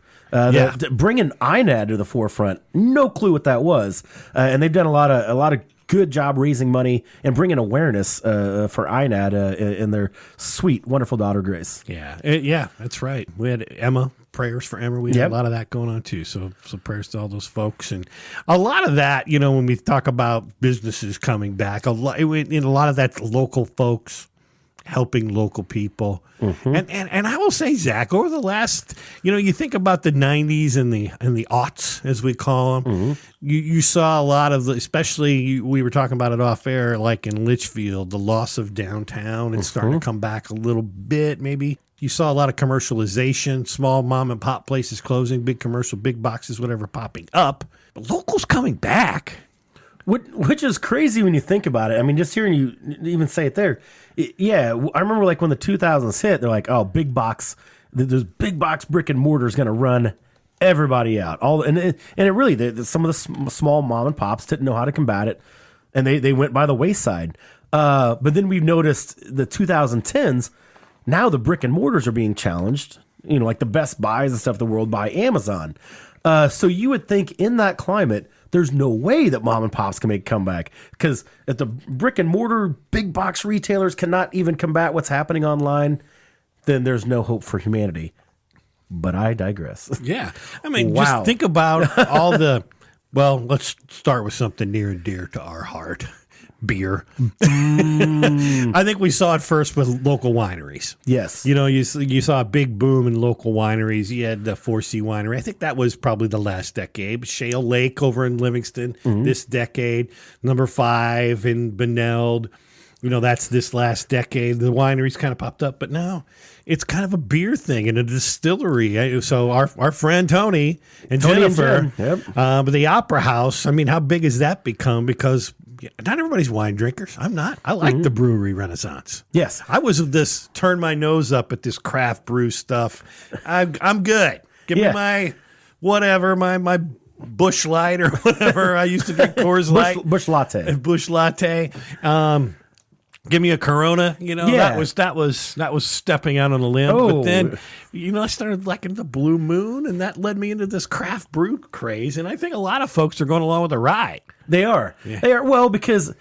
Bringing INAD to the forefront. No clue what that was. And they've done a lot of good job raising money and bringing awareness for INAD in their sweet, wonderful daughter, Grace. Yeah, that's right. We had Emma, prayers for Emma. We had a lot of that going on too. So prayers to all those folks. And a lot of that, when we talk about businesses coming back, a lot of that local folks helping local people. And I will say, Zach, over the last, you think about the 90s and the aughts, as we call them, you saw a lot of, especially we were talking about it off air, like in Litchfield, the loss of downtown and starting to come back a little bit, maybe. You saw a lot of commercialization, small mom and pop places closing, big commercial, big boxes, whatever, popping up. But locals coming back. Which is crazy when you think about it. I mean, just hearing you even say it there. I remember like when the 2000s hit, they're like, oh, big box, this big box brick and mortar is going to run everybody out. And it really, some of the small mom and pops didn't know how to combat it, and they went by the wayside. But then we've noticed the 2010s, now the brick and mortars are being challenged, like the Best Buys and stuff of the world by Amazon. So you would think in that climate, there's no way that mom and pops can make a comeback, because if the brick and mortar big box retailers cannot even combat what's happening online, then there's no hope for humanity. But I digress. Yeah. I mean, just think about all let's start with something near and dear to our heart. Beer. I think we saw it first with local wineries. Yes. You saw a big boom in local wineries. You had the 4C winery. I think that was probably the last decade. Shale Lake over in Livingston, this decade. Number 5 in Beneld. That's this last decade. The wineries kind of popped up, but now it's kind of a beer thing and a distillery. So our friend Tony and Jennifer, but the Opera House, I mean, how big has that become? Because not everybody's wine drinkers. I'm not. I like the brewery renaissance. Yes. I was of this, turn my nose up at this craft brew stuff. I'm good. Give me my whatever, my Busch Light or whatever. I used to drink Coors Light. Busch Latte. Busch Latte. Give me a Corona, that was stepping out on a limb. Oh. But then, I started liking the Blue Moon, and that led me into this craft brew craze. And I think a lot of folks are going along with the ride. They are. Yeah. They are. Well, because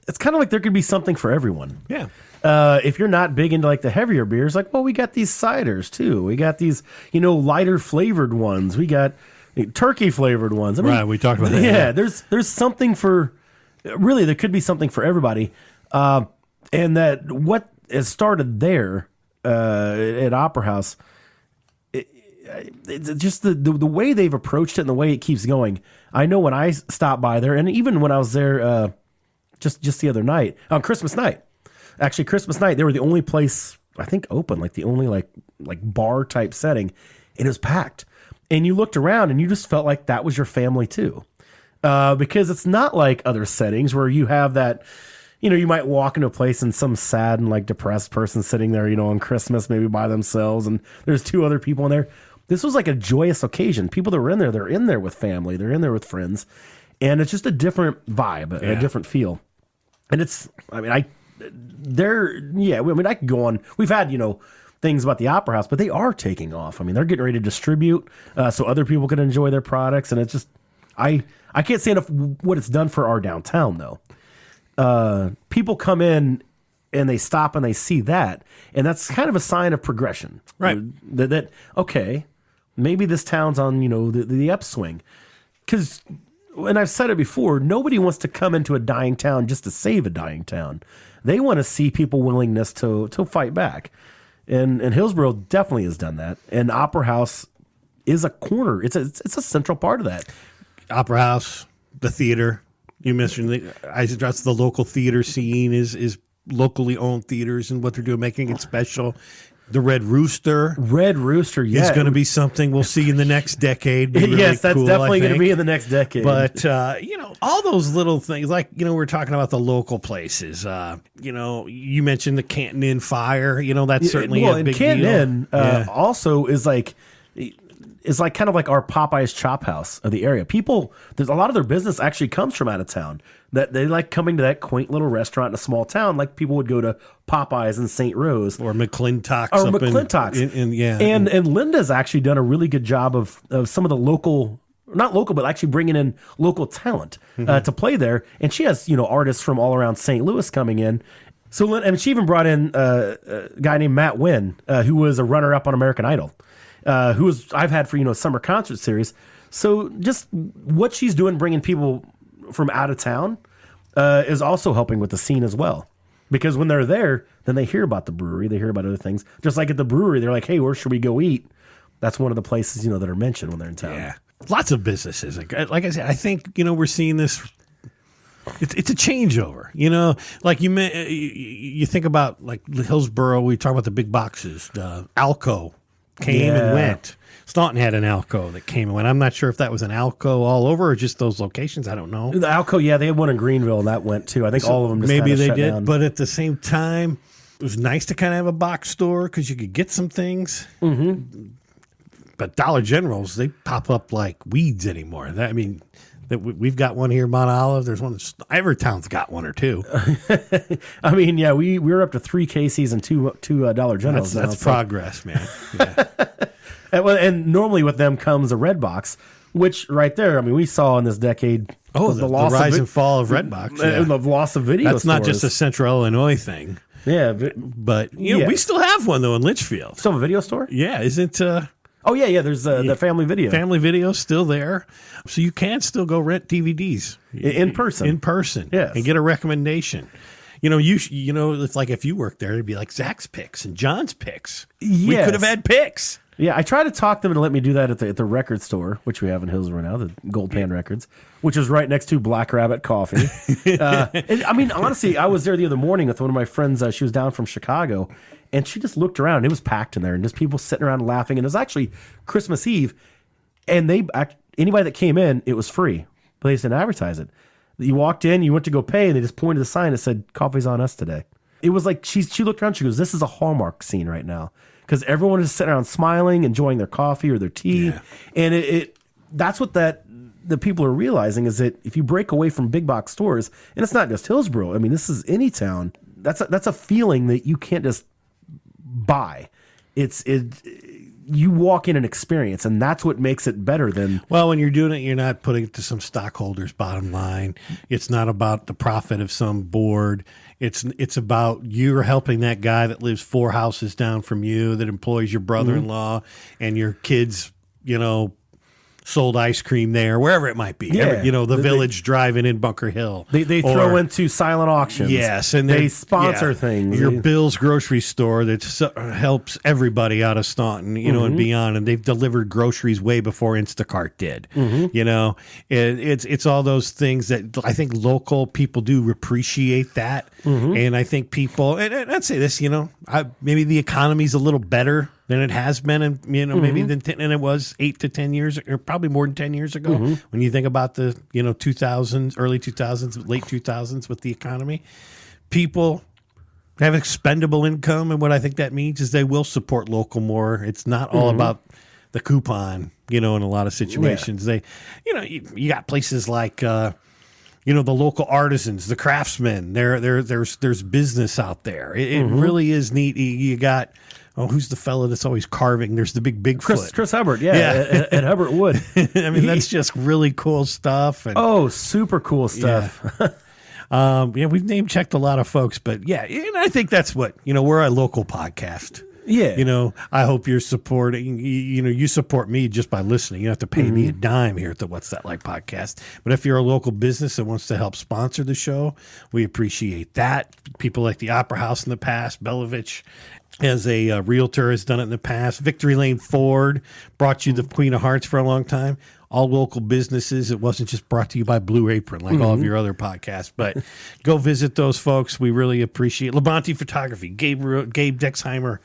it's kind of like there could be something for everyone. Yeah. If you're not big into like the heavier beers, like, well, we got these ciders too. We got these, lighter flavored ones. We got turkey flavored ones. I mean, Right, we talked about that. Yeah, there's something for, really, there could be something for everybody. And that what has started there at Opera House, it's just the way they've approached it and the way it keeps going. I know when I stopped by there, and even when I was there just the other night, on Christmas night, actually Christmas night, they were the only place, I think, open, like the only like bar type setting, and it was packed. And you looked around and you just felt like that was your family too. Because it's not like other settings where you have that, you might walk into a place and some sad and like depressed person sitting there, on Christmas, maybe by themselves, and there's two other people in there. This was like a joyous occasion. People that were in there, they're in there with family, they're in there with friends, and it's just a different vibe, a different feel. And I could go on. We've had, things about the Opera House, but they are taking off. I mean, they're getting ready to distribute so other people can enjoy their products. And it's just, I can't say enough what it's done for our downtown, though. People come in and they stop and they see that. And that's kind of a sign of progression. Right. That okay, maybe this town's on, the upswing. Because, and I've said it before, nobody wants to come into a dying town just to save a dying town. They want to see people willingness to fight back. And Hillsborough definitely has done that. And Opera House is a corner. It's a central part of that. Opera House, the theater. You mentioned I addressed the local theater scene is locally owned theaters and what they're doing, making it special. The Red Rooster. Yeah. Is going to be something we'll see in the next decade. Really yes, that's cool, definitely going to be in the next decade. But, all those little things, like, we're talking about the local places. You mentioned the Canton Inn fire. That's certainly a big Canton deal. Inn also is like kind of like our Popeye's Chop House of the area. There's a lot of their business actually comes from out of town. That they like coming to that quaint little restaurant in a small town, like people would go to Popeye's in St. Rose or McClintock's. And Linda's actually done a really good job of some of the local, not local, but actually bringing in local talent to play there. And she has artists from all around St. Louis coming in. So, and she even brought in a guy named Matt Wynn, who was a runner-up on American Idol. I've had for summer concert series. So just what she's doing, bringing people from out of town, is also helping with the scene as well. Because when they're there, then they hear about the brewery, they hear about other things. Just like at the brewery, they're like, "Hey, where should we go eat?" That's one of the places that are mentioned when they're in town. Yeah, lots of businesses. Like I said, I think we're seeing this. It's a changeover. Like you think about like Hillsborough. We talk about the big boxes. The Alco came and went. Staunton had an Alco that came and went. I'm not sure if that was an Alco all over or just those locations. I don't know. The Alco, they had one in Greenville and that went too. I think all of them just maybe they shut did, down. But at the same time, it was nice to kind of have a box store because you could get some things. Mm-hmm. But Dollar Generals, they pop up like weeds anymore. We've got one here in Mount Olive. There's one. Every town's got one or two. We're up to 3 Casey's and two Dollar Generals. That's progress, man. Yeah. And normally with them comes a Red Box, which right there, we saw in this decade. Oh, the rise and fall of Red Box. Yeah. The loss of video That's stores. not just a Central Illinois thing. Yeah. But we still have one, though, in Litchfield. Still have a video store? Yeah. Isn't... Oh, yeah. There's the Family Video. Family Video's still there. So you can still go rent DVDs. In person. In person. Yes. And get a recommendation. It's like if you worked there, it'd be like Zach's picks and John's picks. Yes. We could have had picks. Yeah, I tried to talk them to let me do that at the record store, which we have in Hillsborough now, the Gold Pan Records, which is right next to Black Rabbit Coffee. Honestly, I was there the other morning with one of my friends. She was down from Chicago, and she just looked around. It was packed in there, and just people sitting around laughing. And it was actually Christmas Eve, and anybody that came in, it was free. But they just didn't advertise it. You walked in, you went to go pay, and they just pointed the sign that said, "Coffee's on us today." It was like she looked around, she goes, "This is a Hallmark scene right now." Because everyone is sitting around smiling, enjoying their coffee or their tea. Yeah. And that's what the people are realizing is that if you break away from big box stores, and it's not just Hillsborough, this is any town, that's a feeling that you can't just buy. you walk in an experience, and that's what makes it better than. Well, when you're doing it, you're not putting it to some stockholder's bottom line. It's not about the profit of some board. It's about you're helping that guy that lives 4 houses down from you, that employs your brother-in-law, and your kids, sold ice cream there, wherever it might be. Yeah. The Village driving in Bunker Hill. They throw into silent auctions. Yes, and they sponsor things. Your Bill's grocery store that helps everybody out of Staunton, and beyond. And they've delivered groceries way before Instacart did. It's all those things that I think local people do appreciate that. And I think people, and I'd say this, maybe the economy's a little better than it has been, and maybe than it was 8 to 10 years, or probably more than 10 years ago. When you think about the 2000s, early 2000s, late 2000s with the economy, people have expendable income, and what I think that means is they will support local more. It's not all about the coupon, in a lot of situations. They, you got places like. The local artisans, the craftsmen. There's business out there. It really is neat. You got. Oh, who's the fellow that's always carving? There's the Bigfoot. Chris Hubbard, at Hubbard Wood. I mean, that's just really cool stuff. And, super cool stuff. We've name checked a lot of folks, but and I think that's what, we're a local podcast. Yeah. I hope you're supporting, you support me just by listening. You don't have to pay me a dime here at the What's That Like podcast. But if you're a local business that wants to help sponsor the show, we appreciate that. People like the Opera House in the past, Belovich, as a realtor, has done it in the past. Victory Lane Ford brought you the Queen of Hearts for a long time. All local businesses. It wasn't just brought to you by Blue Apron like all of your other podcasts. But go visit those folks. We really appreciate Labonte Photography, Gabe Dexheimer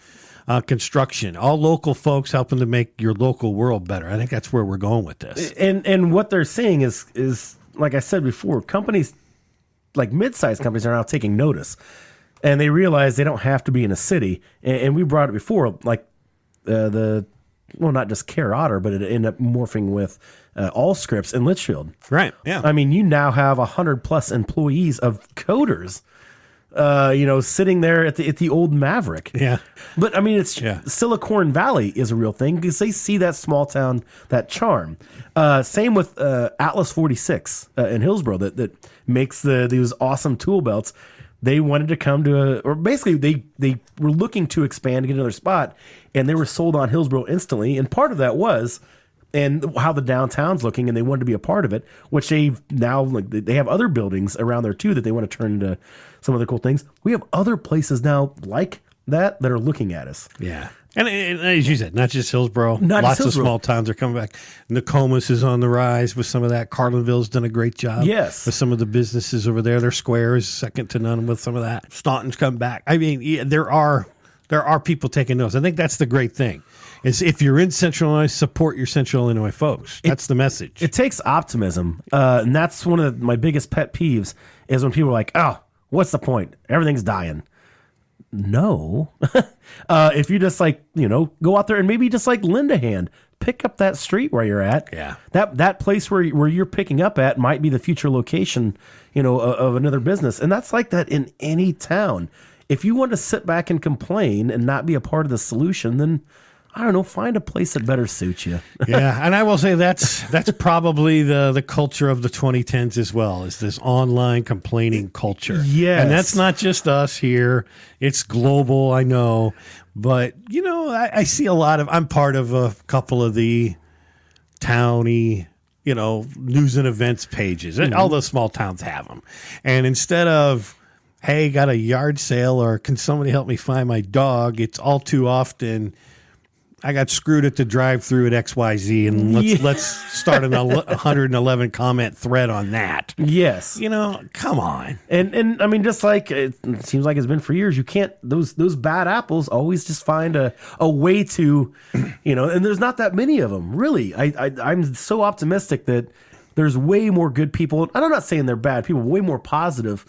Construction. All local folks helping to make your local world better. I think that's where we're going with this. And what they're seeing is like I said before, companies like mid-sized companies are now taking notice. And they realize they don't have to be in a city. And we brought it before, like not just Care Otter, but it ended up morphing with Allscripts in Litchfield. Right, yeah. I mean, you now have 100+ employees of coders, sitting there at the old Maverick. Yeah. But, I mean, Silicon Valley is a real thing because they see that small town, that charm. Same with Atlas 46 in Hillsboro that makes these awesome tool belts. They wanted to come basically they were looking to expand and get another spot, and they were sold on Hillsboro instantly. And part of that was, and how the downtown's looking, and they wanted to be a part of it, which they've now, they have other buildings around there too that they want to turn into some other cool things. We have other places now like that are looking at us. Yeah. And as you said, not just Hillsboro. Lots of small towns are coming back. Nokomis is on the rise with some of that. Carlinville's done a great job. Yes. With some of the businesses over there. Their square is second to none with some of that. Staunton's come back. I mean, there are people taking notice. I think that's the great thing. Is if you're in Central Illinois, support your Central Illinois folks. That's the message. It takes optimism. And that's one of my biggest pet peeves is when people are like, oh, what's the point? Everything's dying. No. If you just go out there and maybe just lend a hand, pick up that street where you're at. Yeah. That place where you're picking up at might be the future location, of another business. And that's like that in any town. If you want to sit back and complain and not be a part of the solution, then I don't know, find a place that better suits you. Yeah, and I will say that's probably the culture of the 2010s as well, is this online complaining culture. Yes. And that's not just us here. It's global, I know. But, I see I'm part of a couple of the towny, news and events pages. All the small towns have them. And instead of, hey, got a yard sale, or can somebody help me find my dog, it's all too often, I got screwed at the drive-through at XYZ, and let's start an 111 comment thread on that. Yes. Come on. And I mean, just like it seems like it's been for years, you can't, those bad apples always just find a way to, and there's not that many of them, really. I'm so optimistic that there's way more good people. And I'm not saying they're bad people, way more positive,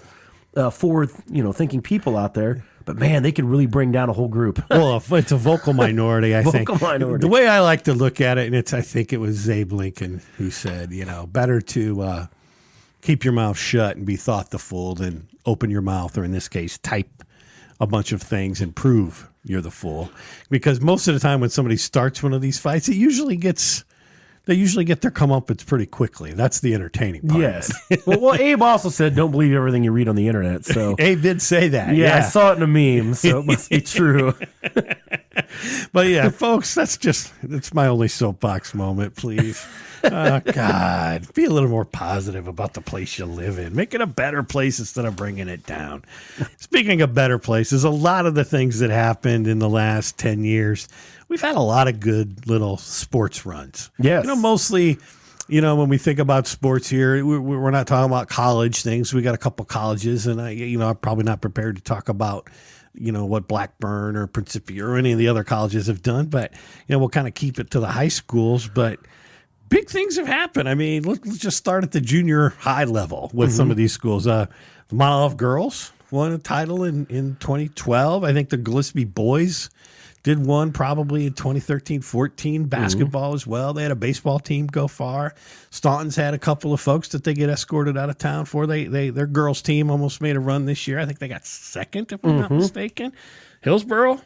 forward, thinking people out there. But, man, they can really bring down a whole group. Well, it's a vocal minority, I think. Vocal minority. The way I like to look at it, and I think it was Zabe Lincoln who said, better to keep your mouth shut and be thought the fool than open your mouth, or in this case, type a bunch of things and prove you're the fool. Because most of the time when somebody starts one of these fights, they usually get their comeuppance pretty quickly. That's the entertaining part. Yes. well, Abe also said, don't believe everything you read on the internet. So Abe did say that. Yeah, I saw it in a meme, so it must be true. But yeah, folks, that's my only soapbox moment, please. Oh, God. Be a little more positive about the place you live in. Make it a better place instead of bringing it down. Speaking of better places, a lot of the things that happened in the last 10 years, we've had a lot of good little sports runs. Yes. Mostly, when we think about sports here, we're not talking about college things. We got a couple colleges, and I'm probably not prepared to talk about what Blackburn or Principia or any of the other colleges have done, but we'll kind of keep it to the high schools. But big things have happened. I mean, let's just start at the junior high level with some of these schools. The Monolith girls won a title in 2012. I think the Gillespie boys did one probably in 2013-14. Basketball as well. They had a baseball team go far. Staunton's had a couple of folks that they get escorted out of town for. Their girls team almost made a run this year. I think they got second, if I'm not mistaken. Hillsboro.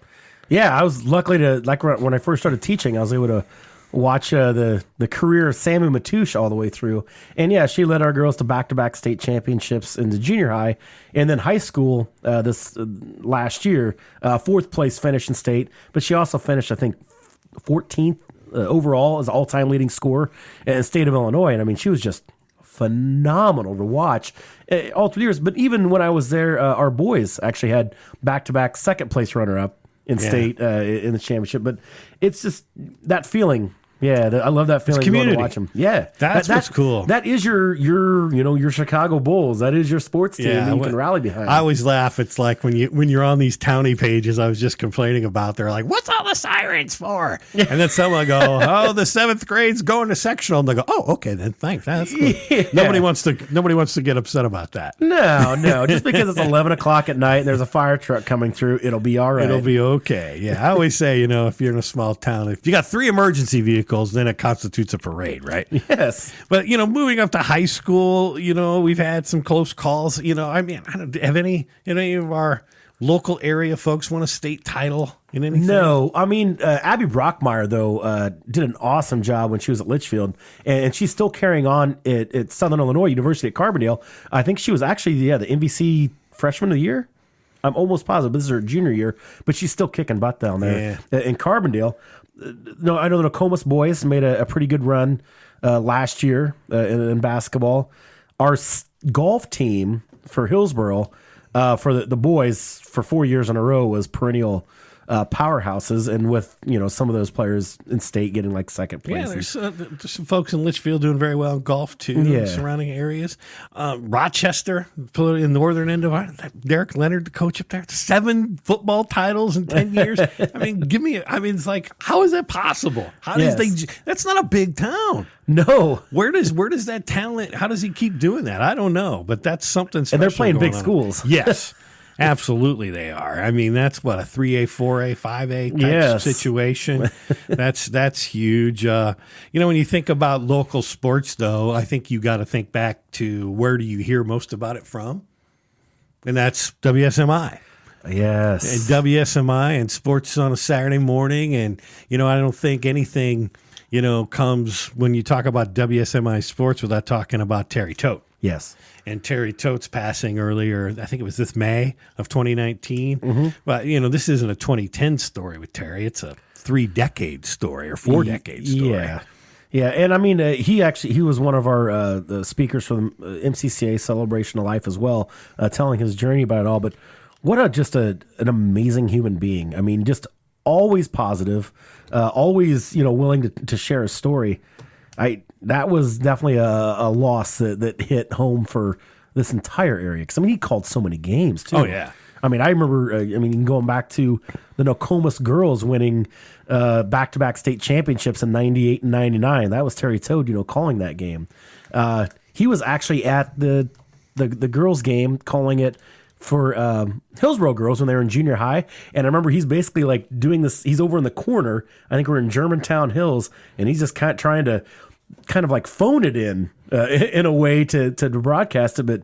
Yeah, I was lucky to, when I first started teaching, I was able to watch the career of Sammy Matouche all the way through. And yeah, she led our girls to back-to-back state championships in the junior high. And then high school this last year, fourth place finish in state. But she also finished, I think, 14th overall as all-time leading scorer in the state of Illinois. And I mean, she was just phenomenal to watch all 3 years. But even when I was there, our boys actually had back-to-back second-place runner-up in state in the championship. But it's just that feeling. Yeah, I love that feeling. Going to watch them. Yeah, that's what's cool. That is your Chicago Bulls. That is your sports team that you can rally behind. I always laugh. It's like when you're on these townie pages I was just complaining about. They're like, "What's all the sirens for?" And then someone go, "Oh, the 7th grade's going to sectional." And they go, "Oh, okay, then thanks. That's cool." Yeah. Nobody wants to get upset about that. No. Just because it's 11 o'clock at night and there's a fire truck coming through, it'll be all right. It'll be okay. Yeah, I always say, if you're in a small town, if you got 3 emergency vehicles, then it constitutes a parade, right? Yes. But, moving up to high school, we've had some close calls. Have any of our local area folks won a state title in anything? No. I mean, Abby Brockmeyer, though, did an awesome job when she was at Litchfield, and she's still carrying on at Southern Illinois University at Carbondale. I think she was actually, the MVC Freshman of the Year. I'm almost positive this is her junior year, but she's still kicking butt down there in Carbondale. No, I know the Nokomis boys made a pretty good run last year in basketball. Our golf team for Hillsboro, for the boys, for 4 years in a row was perennial powerhouses, and with some of those players in state getting like second place. Yeah, there's some folks in Litchfield doing very well in golf too. In the surrounding areas. Rochester, in northern end of Derek Leonard, the coach up there, 7 football titles in 10 years. I mean, it's like, how is that possible? That's not a big town. No. Where does that talent? How does he keep doing that? I don't know, but that's something special. And they're playing big schools. Yes. Absolutely, they are. I mean, that's what, a 3A, 4A, 5A type situation. That's huge. When you think about local sports, though, I think you got to think back to where do you hear most about it from, and that's WSMI. Yes, and WSMI and sports on a Saturday morning, and I don't think anything comes when you talk about WSMI sports without talking about Terry Todt. Yes. And Terry Todt's passing earlier, I think it was this May of 2019. Mm-hmm. But, this isn't a 2010 story with Terry. It's a 3-decade story or 4-decade story. Yeah. Yeah. And I mean, he was one of our the speakers for the MCCA Celebration of Life as well, telling his journey about it all. But what an amazing human being. I mean, just always positive, always, willing to share a story. That was definitely a loss that hit home for this entire area. Because, he called so many games, too. Oh, yeah. I remember, going back to the Nokomis girls winning back-to-back state championships in 98 and 99. That was Terry Todt, calling that game. He was actually at the girls' game calling it for Hillsboro girls when they were in junior high. And I remember he's basically like doing this. He's over in the corner. I think we're in Germantown Hills. And he's just trying to like phone it in a way to broadcast it. But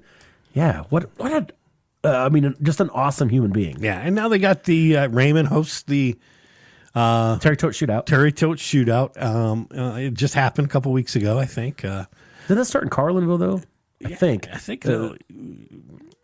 yeah, what just an awesome human being. Yeah, and now they got the Raymond hosts the Terry Todt shootout. It just happened a couple weeks ago, I think. Did that start in Carlinville though? I think.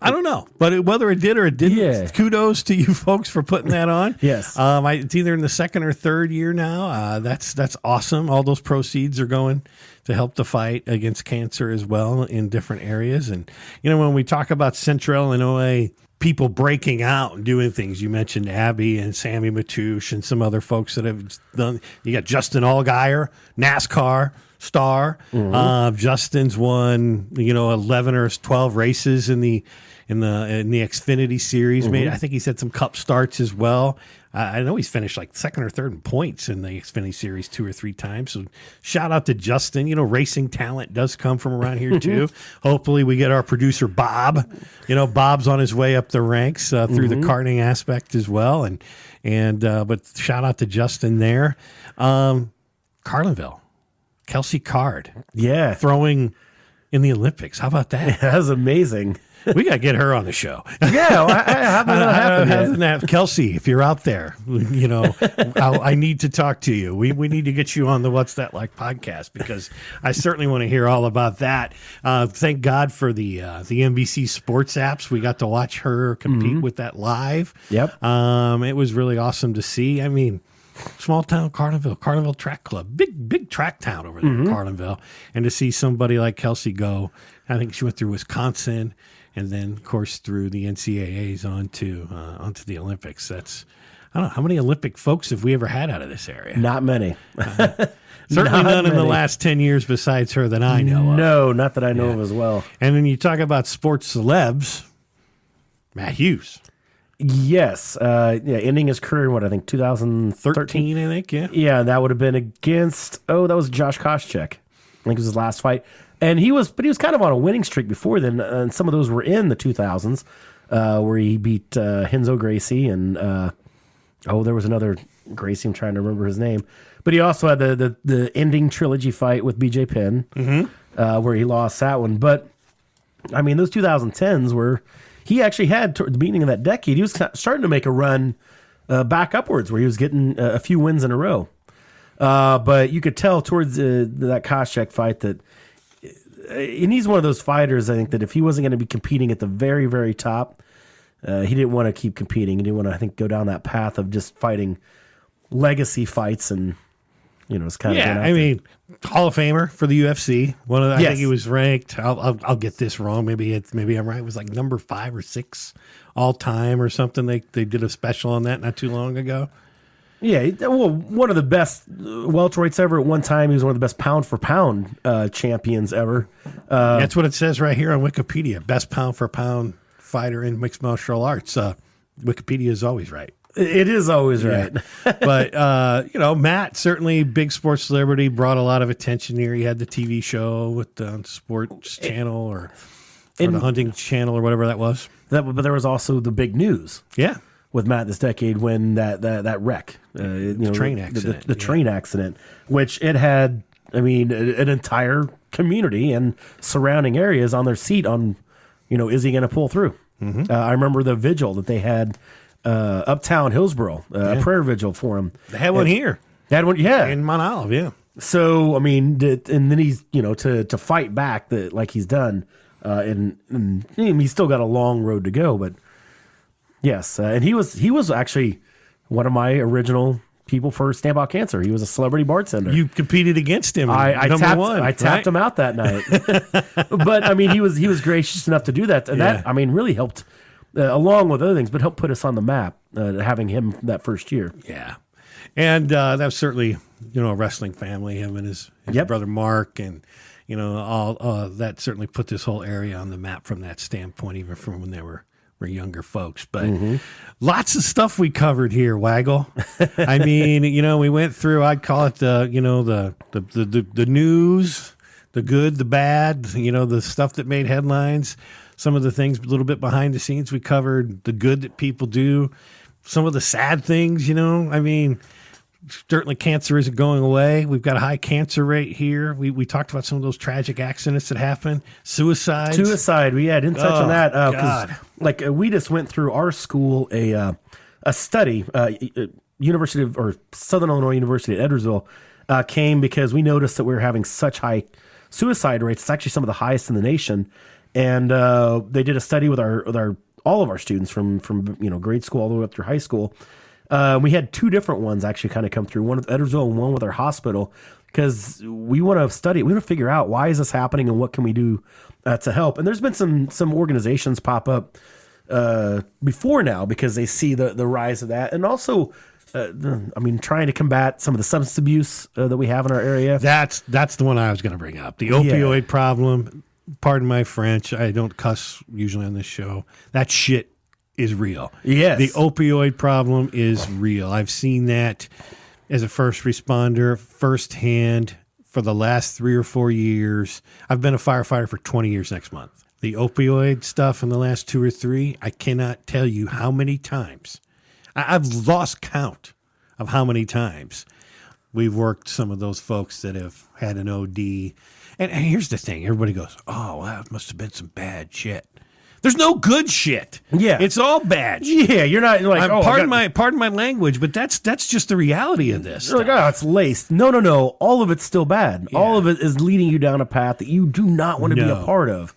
I don't know, but whether it did or it didn't, kudos to you folks for putting that on. Yes. It's either in the second or third year now. That's awesome. All those proceeds are going to help the fight against cancer as well in different areas. And, when we talk about Central Illinois people breaking out and doing things, you mentioned Abby and Sammy Matouche and some other folks that have done. You got Justin Allgaier, NASCAR star. Justin's won 11 or 12 races in the Xfinity series. I think he's had some cup starts as well. I know he's finished like second or third in points in the Xfinity series 2 or 3 times. So shout out to Justin. Racing talent does come from around here too. Hopefully we get our producer Bob. Bob's on his way up the ranks through the karting aspect as well. But shout out to Justin there. Carlinville. Kelsey Card. Yeah. Throwing in the Olympics. How about that? That was amazing. We got to get her on the show. Yeah. I haven't yet. Kelsey, if you're out there, I need to talk to you. We need to get you on the What's That Like podcast because I certainly want to hear all about that. Thank God for the NBC sports apps. We got to watch her compete with that live. Yep. It was really awesome to see. I mean, small town Carlinville Track Club, big track town over there in Carlinville, and to see somebody like Kelsey go, I think she went through Wisconsin, and then of course through the NCAAs onto the Olympics. I don't know how many Olympic folks have we ever had out of this area. Not many. Certainly none in the last 10 years besides her that I know of. No, not that I know of as well. And when you talk about sports celebs, Matt Hughes. Yes. Ending his career in 2013, I think, yeah. Yeah, that would have been against, that was Josh Koscheck. I think it was his last fight. And he was kind of on a winning streak before then, and some of those were in the 2000s, where he beat Renzo Gracie, and there was another Gracie, I'm trying to remember his name. But he also had the ending trilogy fight with BJ Penn, where he lost that one. But, I mean, those 2010s were... He actually had, toward the beginning of that decade, he was starting to make a run back upwards where he was getting a few wins in a row. But you could tell towards that Koscheck fight that, and he's one of those fighters, I think, that if he wasn't going to be competing at the very, very top, he didn't want to keep competing. He didn't want to, I think, go down that path of just fighting legacy fights and, it's kind of... Yeah, I mean, Hall of Famer for the UFC. I think he was ranked. I'll get this wrong. Maybe I'm right. It was like number 5 or 6 all time or something. They did a special on that not too long ago. Yeah, well, one of the best welterweights ever. At one time, he was one of the best pound for pound champions ever. That's what it says right here on Wikipedia. Best pound for pound fighter in mixed martial arts. Wikipedia is always right. It is always right. Yeah. But, Matt, certainly big sports celebrity, brought a lot of attention here. He had the TV show with the sports channel or the hunting channel or whatever that was. But there was also the big news. Yeah. With Matt this decade when that wreck. Train accident. The train accident, which it had, an entire community and surrounding areas on their seat on, is he going to pull through? Mm-hmm. I remember the vigil that they had uptown Hillsboro, a prayer vigil for him. They had one here. They had one, yeah. In Mount Olive, yeah. So, and then he's, to fight back like he's done, and he's still got a long road to go, but yes. And he was actually one of my original people for Stamp Out Cancer. He was a celebrity bartender. You competed against him. I tapped him out that night. But he was gracious enough to do that. And that, really helped, along with other things, but helped put us on the map, having him that first year. Yeah. And that was certainly, a wrestling family, him and his brother Mark, and, all that certainly put this whole area on the map from that standpoint, even from when they were younger folks. But lots of stuff we covered here, Wygal. We went through, I'd call it the news, the good, the bad, the stuff that made headlines, some of the things a little bit behind the scenes we covered, the good that people do, some of the sad things, certainly cancer isn't going away. We've got a high cancer rate here. We talked about some of those tragic accidents that happen. Suicide. We didn't touch on that. God. Like we just went through our school a study, University of or Southern Illinois University at Edwardsville came because we noticed that we were having such high suicide rates. It's actually some of the highest in the nation, and they did a study with our all of our students from grade school all the way up through high school. We had two different ones actually kind of come through, one with Edwardsville and one with our hospital, because we want to study it. We want to figure out why is this happening and what can we do to help. And there's been some organizations pop up before now because they see the rise of that. And also, trying to combat some of the substance abuse that we have in our area. That's the one I was going to bring up. The opioid problem. Pardon my French. I don't cuss usually on this show. That shit is real. Yes. The opioid problem is real. I've seen that as a first responder firsthand for the last 3 or 4 years. I've been a firefighter for 20 years next month. The opioid stuff in the last 2 or 3, I cannot tell you how many times. I've lost count of how many times we've worked some of those folks that have had an OD. And here's the thing. Everybody goes, oh, wow, it must have been some bad shit. There's no good shit. Yeah. It's all bad shit. Yeah, you're not like, pardon my language, but that's just the reality of this. You're like, oh, it's laced. No. All of it's still bad. Yeah. All of it is leading you down a path that you do not want to be a part of.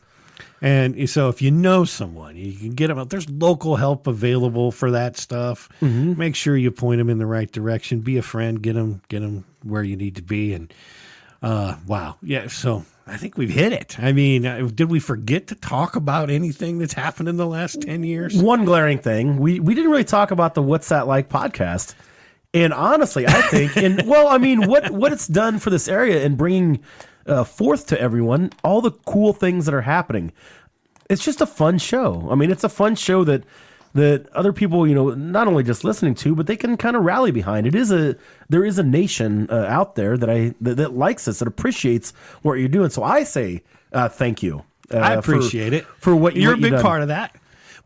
And so if you know someone, you can get them out. There's local help available for that stuff. Mm-hmm. Make sure you point them in the right direction. Be a friend. Get them where you need to be. And wow. Yeah, so I think we've hit it. I mean, did we forget to talk about anything that's happened in the last 10 years? One glaring thing. We didn't really talk about the What's That Like podcast. And honestly, I think, what it's done for this area and bringing forth to everyone all the cool things that are happening. It's just a fun show. I mean, it's a fun show that other people, not only just listening to, but they can kind of rally behind. There is a nation out there that likes us, that appreciates what you're doing. So I say thank you. I appreciate it for what you're what a big done. part of that.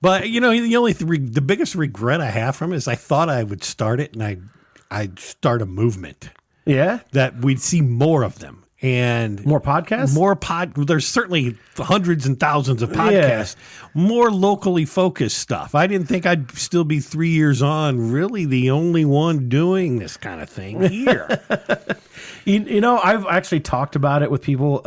But the biggest regret I have from it is I thought I would start it and I'd start a movement. Yeah, that we'd see more of them. And more podcasts? There's certainly hundreds and thousands of podcasts. Yeah. More locally focused stuff. I didn't think I'd still be 3 years on, really the only one doing this kind of thing here. I've actually talked about it with people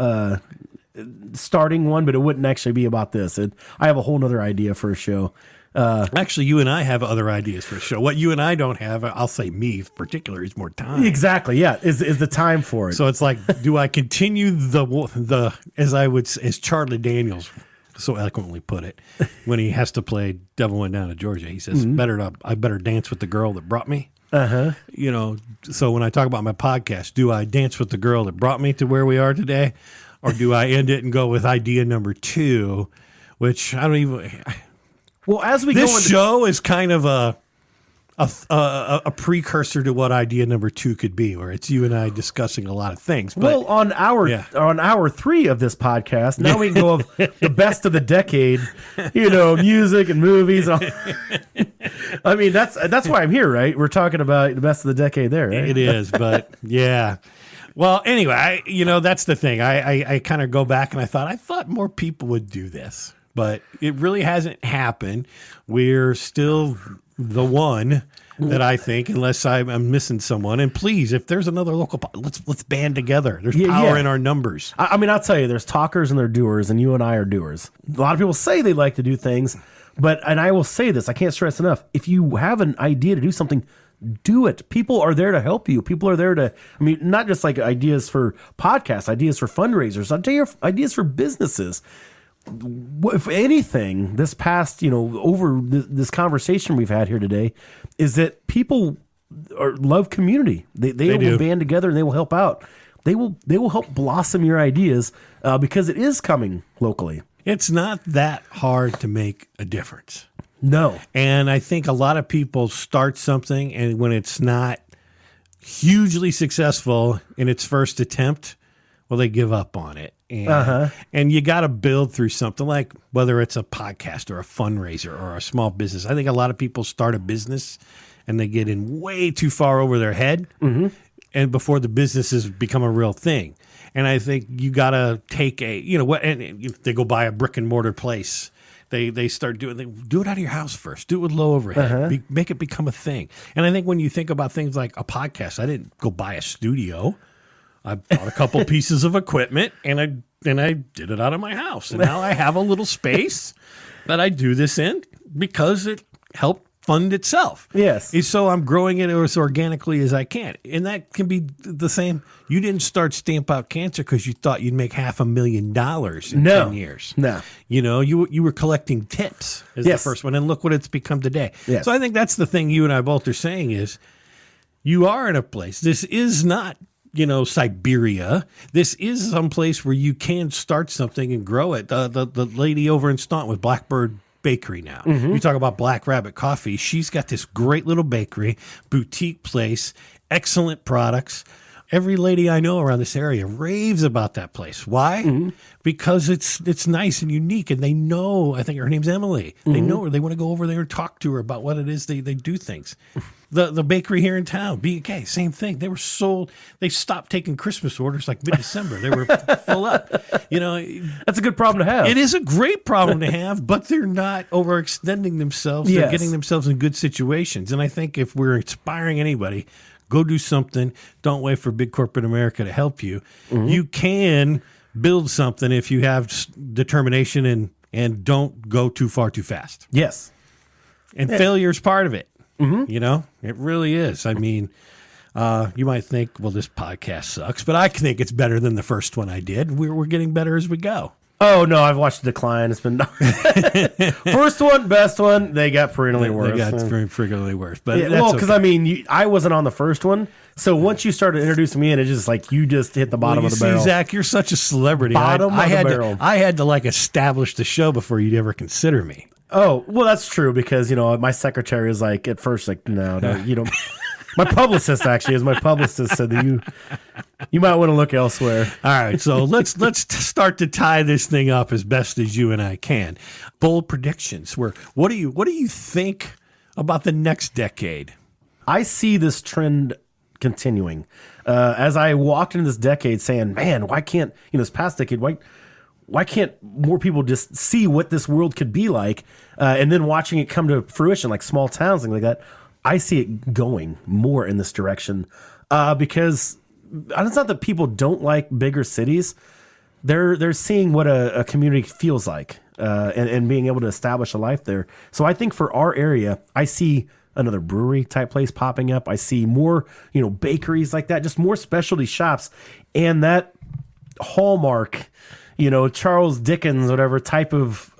starting one, but it wouldn't actually be about this. I have a whole other idea for a show. Actually, you and I have other ideas for a show. What you and I don't have, I'll say me in particular, is more time. Exactly, yeah, is the time for it. So it's like, do I continue the as Charlie Daniels so eloquently put it, when he has to play Devil Went Down to Georgia, he says, I better dance with the girl that brought me. Uh-huh. So when I talk about my podcast, do I dance with the girl that brought me to where we are today? Or do I end it and go with idea number 2, which I don't even... Well, as we this show is kind of a precursor to what idea number 2 could be, where it's you and I discussing a lot of things. But, on hour 3 of this podcast, now we can go of the best of the decade, music and movies. I mean, that's why I'm here, right? We're talking about the best of the decade there, right? It is, but yeah. Well, anyway, that's the thing. I kind of go back and I thought more people would do this. But it really hasn't happened. We're still the one that I think, unless I'm missing someone. And please, if there's another local, let's band together. There's power in our numbers. I'll tell you, there's talkers and there's doers, and you and I are doers. A lot of people say they like to do things, and I will say this, I can't stress enough. If you have an idea to do something, do it. People are there to help you. People are there to, not just like ideas for podcasts, ideas for fundraisers, ideas for businesses. If anything, this past, over this conversation we've had here today, is that people love community. They will band together and they will help out. They will help blossom your ideas because it is coming locally. It's not that hard to make a difference. No. And I think a lot of people start something, and when it's not hugely successful in its first attempt, well, they give up on it. And you got to build through something, like whether it's a podcast or a fundraiser or a small business. I think a lot of people start a business and they get in way too far over their head, and before the businesses become a real thing. And I think you got to take and they go buy a brick and mortar place. They start do it out of your house first. Do it with low overhead. Make it become a thing. And I think when you think about things like a podcast, I didn't go buy a studio. I bought a couple pieces of equipment and I did it out of my house. And now I have a little space that I do this in because it helped fund itself. Yes. And so I'm growing it as organically as I can. And that can be the same. You didn't start Stamp Out Cancer because you thought you'd make $500,000 in 10 years. No. You were collecting tips as the first one. And look what it's become today. Yes. So I think that's the thing you and I both are saying is you are in a place. This is not, Siberia. This is some place where you can start something and grow it. The lady over in Staunton with Blackbird Bakery now. You talk about Black Rabbit Coffee. She's got this great little bakery, boutique place, excellent products. Every lady I know around this area raves about that place. Why? Because it's nice and unique, and they know. I think her name's Emily. They know her. They want to go over there and talk to her about what it is they do things. The bakery here in town, B&K, same thing. They were sold. They stopped taking Christmas orders like mid-December. They were full up. That's a good problem to have. It is a great problem to have, but they're not overextending themselves. They're getting themselves in good situations. And I think if we're inspiring anybody, go do something. Don't wait for big corporate America to help you. You can build something if you have determination and don't go too far too fast. Yes. And failure is part of it. It really is. I mean, you might think, well, this podcast sucks, but I think it's better than the first one I did. We're getting better as we go. Oh, no, I've watched the decline. It's been first one, best one. They got perennially worse. They got frequently worse. But because I wasn't on the first one. So once you started introducing me in, it's just like you just hit the bottom of the barrel. Zach, you're such a celebrity. Bottom of the barrel. I had to establish the show before you'd ever consider me. Oh, well, that's true because, my secretary is at first no, my publicist actually is my publicist said that you might want to look elsewhere. All right, so let's start to tie this thing up as best as you and I can. Bold predictions. What do you think about the next decade? I see this trend continuing. As I walked into this decade saying, man, why can't, this past decade, why can't more people just see what this world could be like? And then watching it come to fruition, like small towns, things like that. I see it going more in this direction because it's not that people don't like bigger cities. They're seeing what a community feels like and being able to establish a life there. So I think for our area, I see another brewery type place popping up. I see more, bakeries like that, just more specialty shops. And that hallmark, Charles Dickens, whatever type of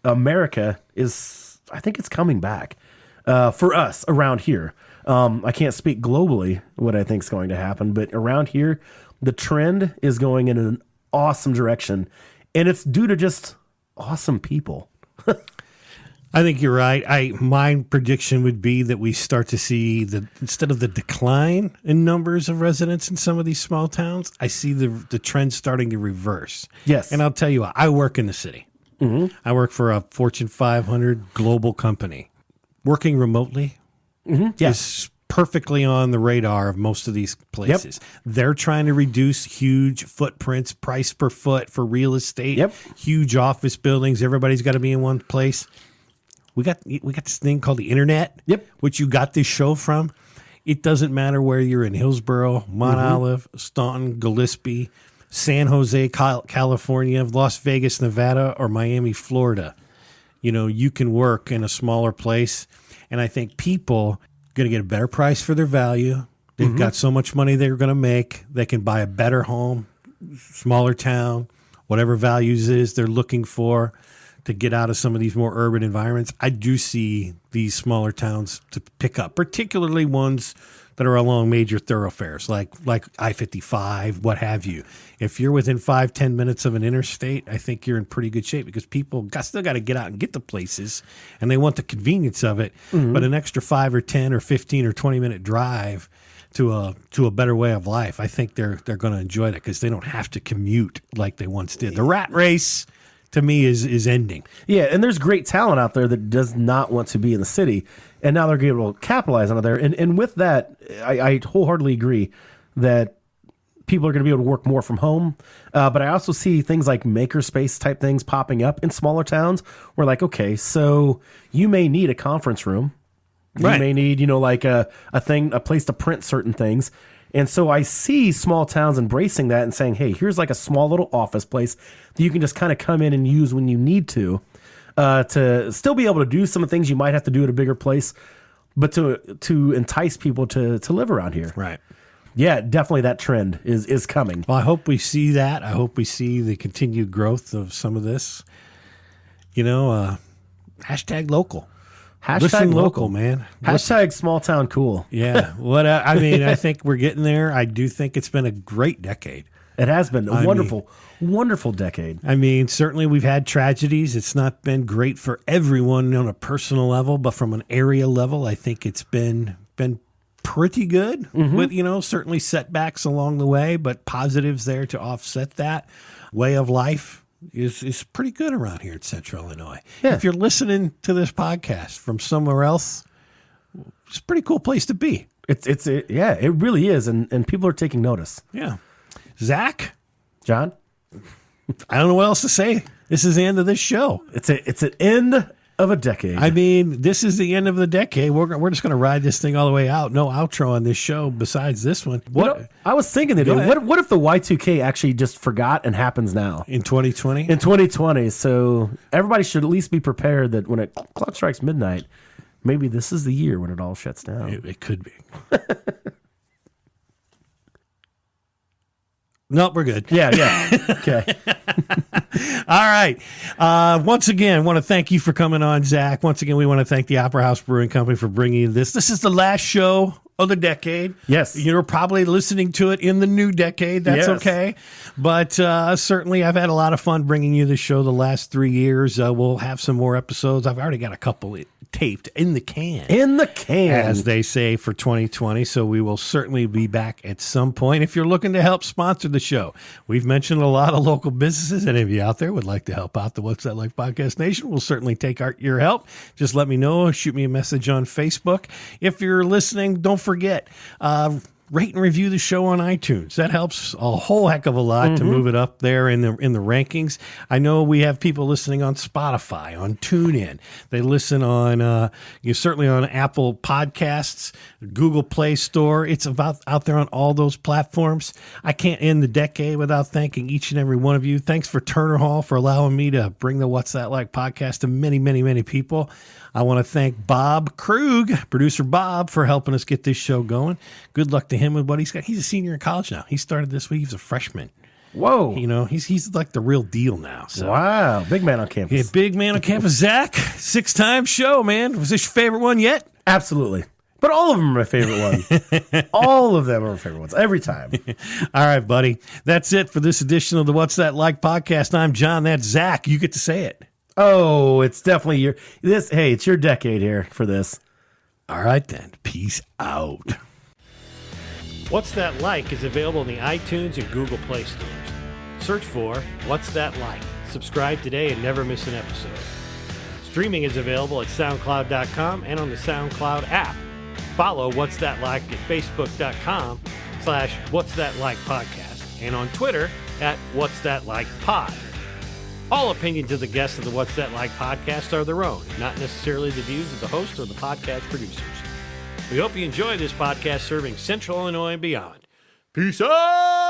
America I think it's coming back. For us around here. I can't speak globally what I think is going to happen, but around here, the trend is going in an awesome direction, and it's due to just awesome people. I think you're right. My prediction would be that we start to see instead of the decline in numbers of residents in some of these small towns, I see the trend starting to reverse. Yes. And I'll tell you what, I work in the city. I work for a Fortune 500 global company. Working remotely is perfectly on the radar of most of these places. They're trying to reduce huge footprints, price per foot for real estate, huge office buildings. Everybody's got to be in one place. We got this thing called the internet, which you got this show from. It doesn't matter where you're in Hillsborough, Mount Olive, Staunton, Gillespie, San Jose, California, Las Vegas, Nevada, or Miami, Florida. You can work in a smaller place, and I think people are going to get a better price for their value. They've got so much money they're going to make. They can buy a better home, smaller town, whatever values is they're looking for to get out of some of these more urban environments. I do see these smaller towns to pick up, particularly ones that are along major thoroughfares like I-55, what have you. If you're within 5-10 minutes of an interstate, I think you're in pretty good shape because people still got to get out and get to places, and they want the convenience of it. But an extra 5 or 10 or 15 or 20-minute drive to a better way of life, I think they're going to enjoy that because they don't have to commute like they once did. The rat race to me is ending. Yeah, and there's great talent out there that does not want to be in the city, and now they're able to capitalize on it there. And with that, I wholeheartedly agree that people are going to be able to work more from home. But I also see things like makerspace type things popping up in smaller towns. We're like, okay, so you may need a conference room. You may need, like a place to print certain things. And so I see small towns embracing that and saying, hey, here's like a small little office place that you can just kind of come in and use when you need to still be able to do some of the things you might have to do at a bigger place, but to entice people to live around here. Right. Yeah, definitely that trend is coming. Well, I hope we see that. I hope we see the continued growth of some of this. Hashtag local. Hashtag Listen local, man. Hashtag small town cool. Yeah. I think we're getting there. I do think it's been a great decade. It has been a wonderful decade. I mean, certainly we've had tragedies. It's not been great for everyone on a personal level, but from an area level, I think it's been pretty good with, certainly setbacks along the way, but positives there to offset that. Way of life is pretty good around here in Central Illinois. Yeah. If you're listening to this podcast from somewhere else, it's a pretty cool place to be. It really is. And people are taking notice. Yeah. Zach? John? I don't know what else to say. This is the end of this show. It's an end of a decade. I mean, this is the end of the decade. We're just going to ride this thing all the way out. No outro on this show besides this one. What? I was thinking that what if the Y2K actually just forgot and happens now? In 2020? In 2020. So everybody should at least be prepared that when clock strikes midnight, maybe this is the year when it all shuts down. It could be. Nope, we're good. Yeah. Okay. All right. Once again, want to thank you for coming on, Zach. Once again, we want to thank the Opera House Brewing Company for bringing you this. This is the last show of the decade. Yes. You're probably listening to it in the new decade. That's okay. But certainly I've had a lot of fun bringing you the show the last 3 years. We'll have some more episodes. I've already got a couple taped in the can. In the can. As they say for 2020. So we will certainly be back at some point. If you're looking to help sponsor the show, we've mentioned a lot of local businesses. Any of you out there would like to help out the What's That Like Podcast Nation, we'll certainly take your help. Just let me know. Shoot me a message on Facebook. If you're listening, don't forget, rate and review the show on iTunes. That helps a whole heck of a lot to move it up there in the rankings. I know we have people listening on Spotify, on TuneIn. They listen on certainly on Apple Podcasts, Google Play Store. It's out there on all those platforms. I can't end the decade without thanking each and every one of you. Thanks for Turner Hall for allowing me to bring the What's That Like podcast to many, many, many people. I want to thank Bob Krug, producer Bob, for helping us get this show going. Good luck to him with what he's got. He's a senior in college now. He started this week. He's a freshman. Whoa. He's like the real deal now. So. Wow. Big man on campus. Yeah, big man on campus. Zach, 6-time show, man. Was this your favorite one yet? Absolutely. But all of them are my favorite one. All of them are my favorite ones. Every time. All right, buddy. That's it for this edition of the What's That Like podcast. I'm John. That's Zach. You get to say it. Oh, it's definitely it's your decade here for this. All right, then. Peace out. What's That Like is available in the iTunes and Google Play stores. Search for What's That Like. Subscribe today and never miss an episode. Streaming is available at SoundCloud.com and on the SoundCloud app. Follow What's That Like at Facebook.com/What's That Like Podcast and on Twitter at What's That Like Pod. All opinions of the guests of the What's That Like podcast are their own, not necessarily the views of the host or the podcast producers. We hope you enjoy this podcast serving Central Illinois and beyond. Peace out!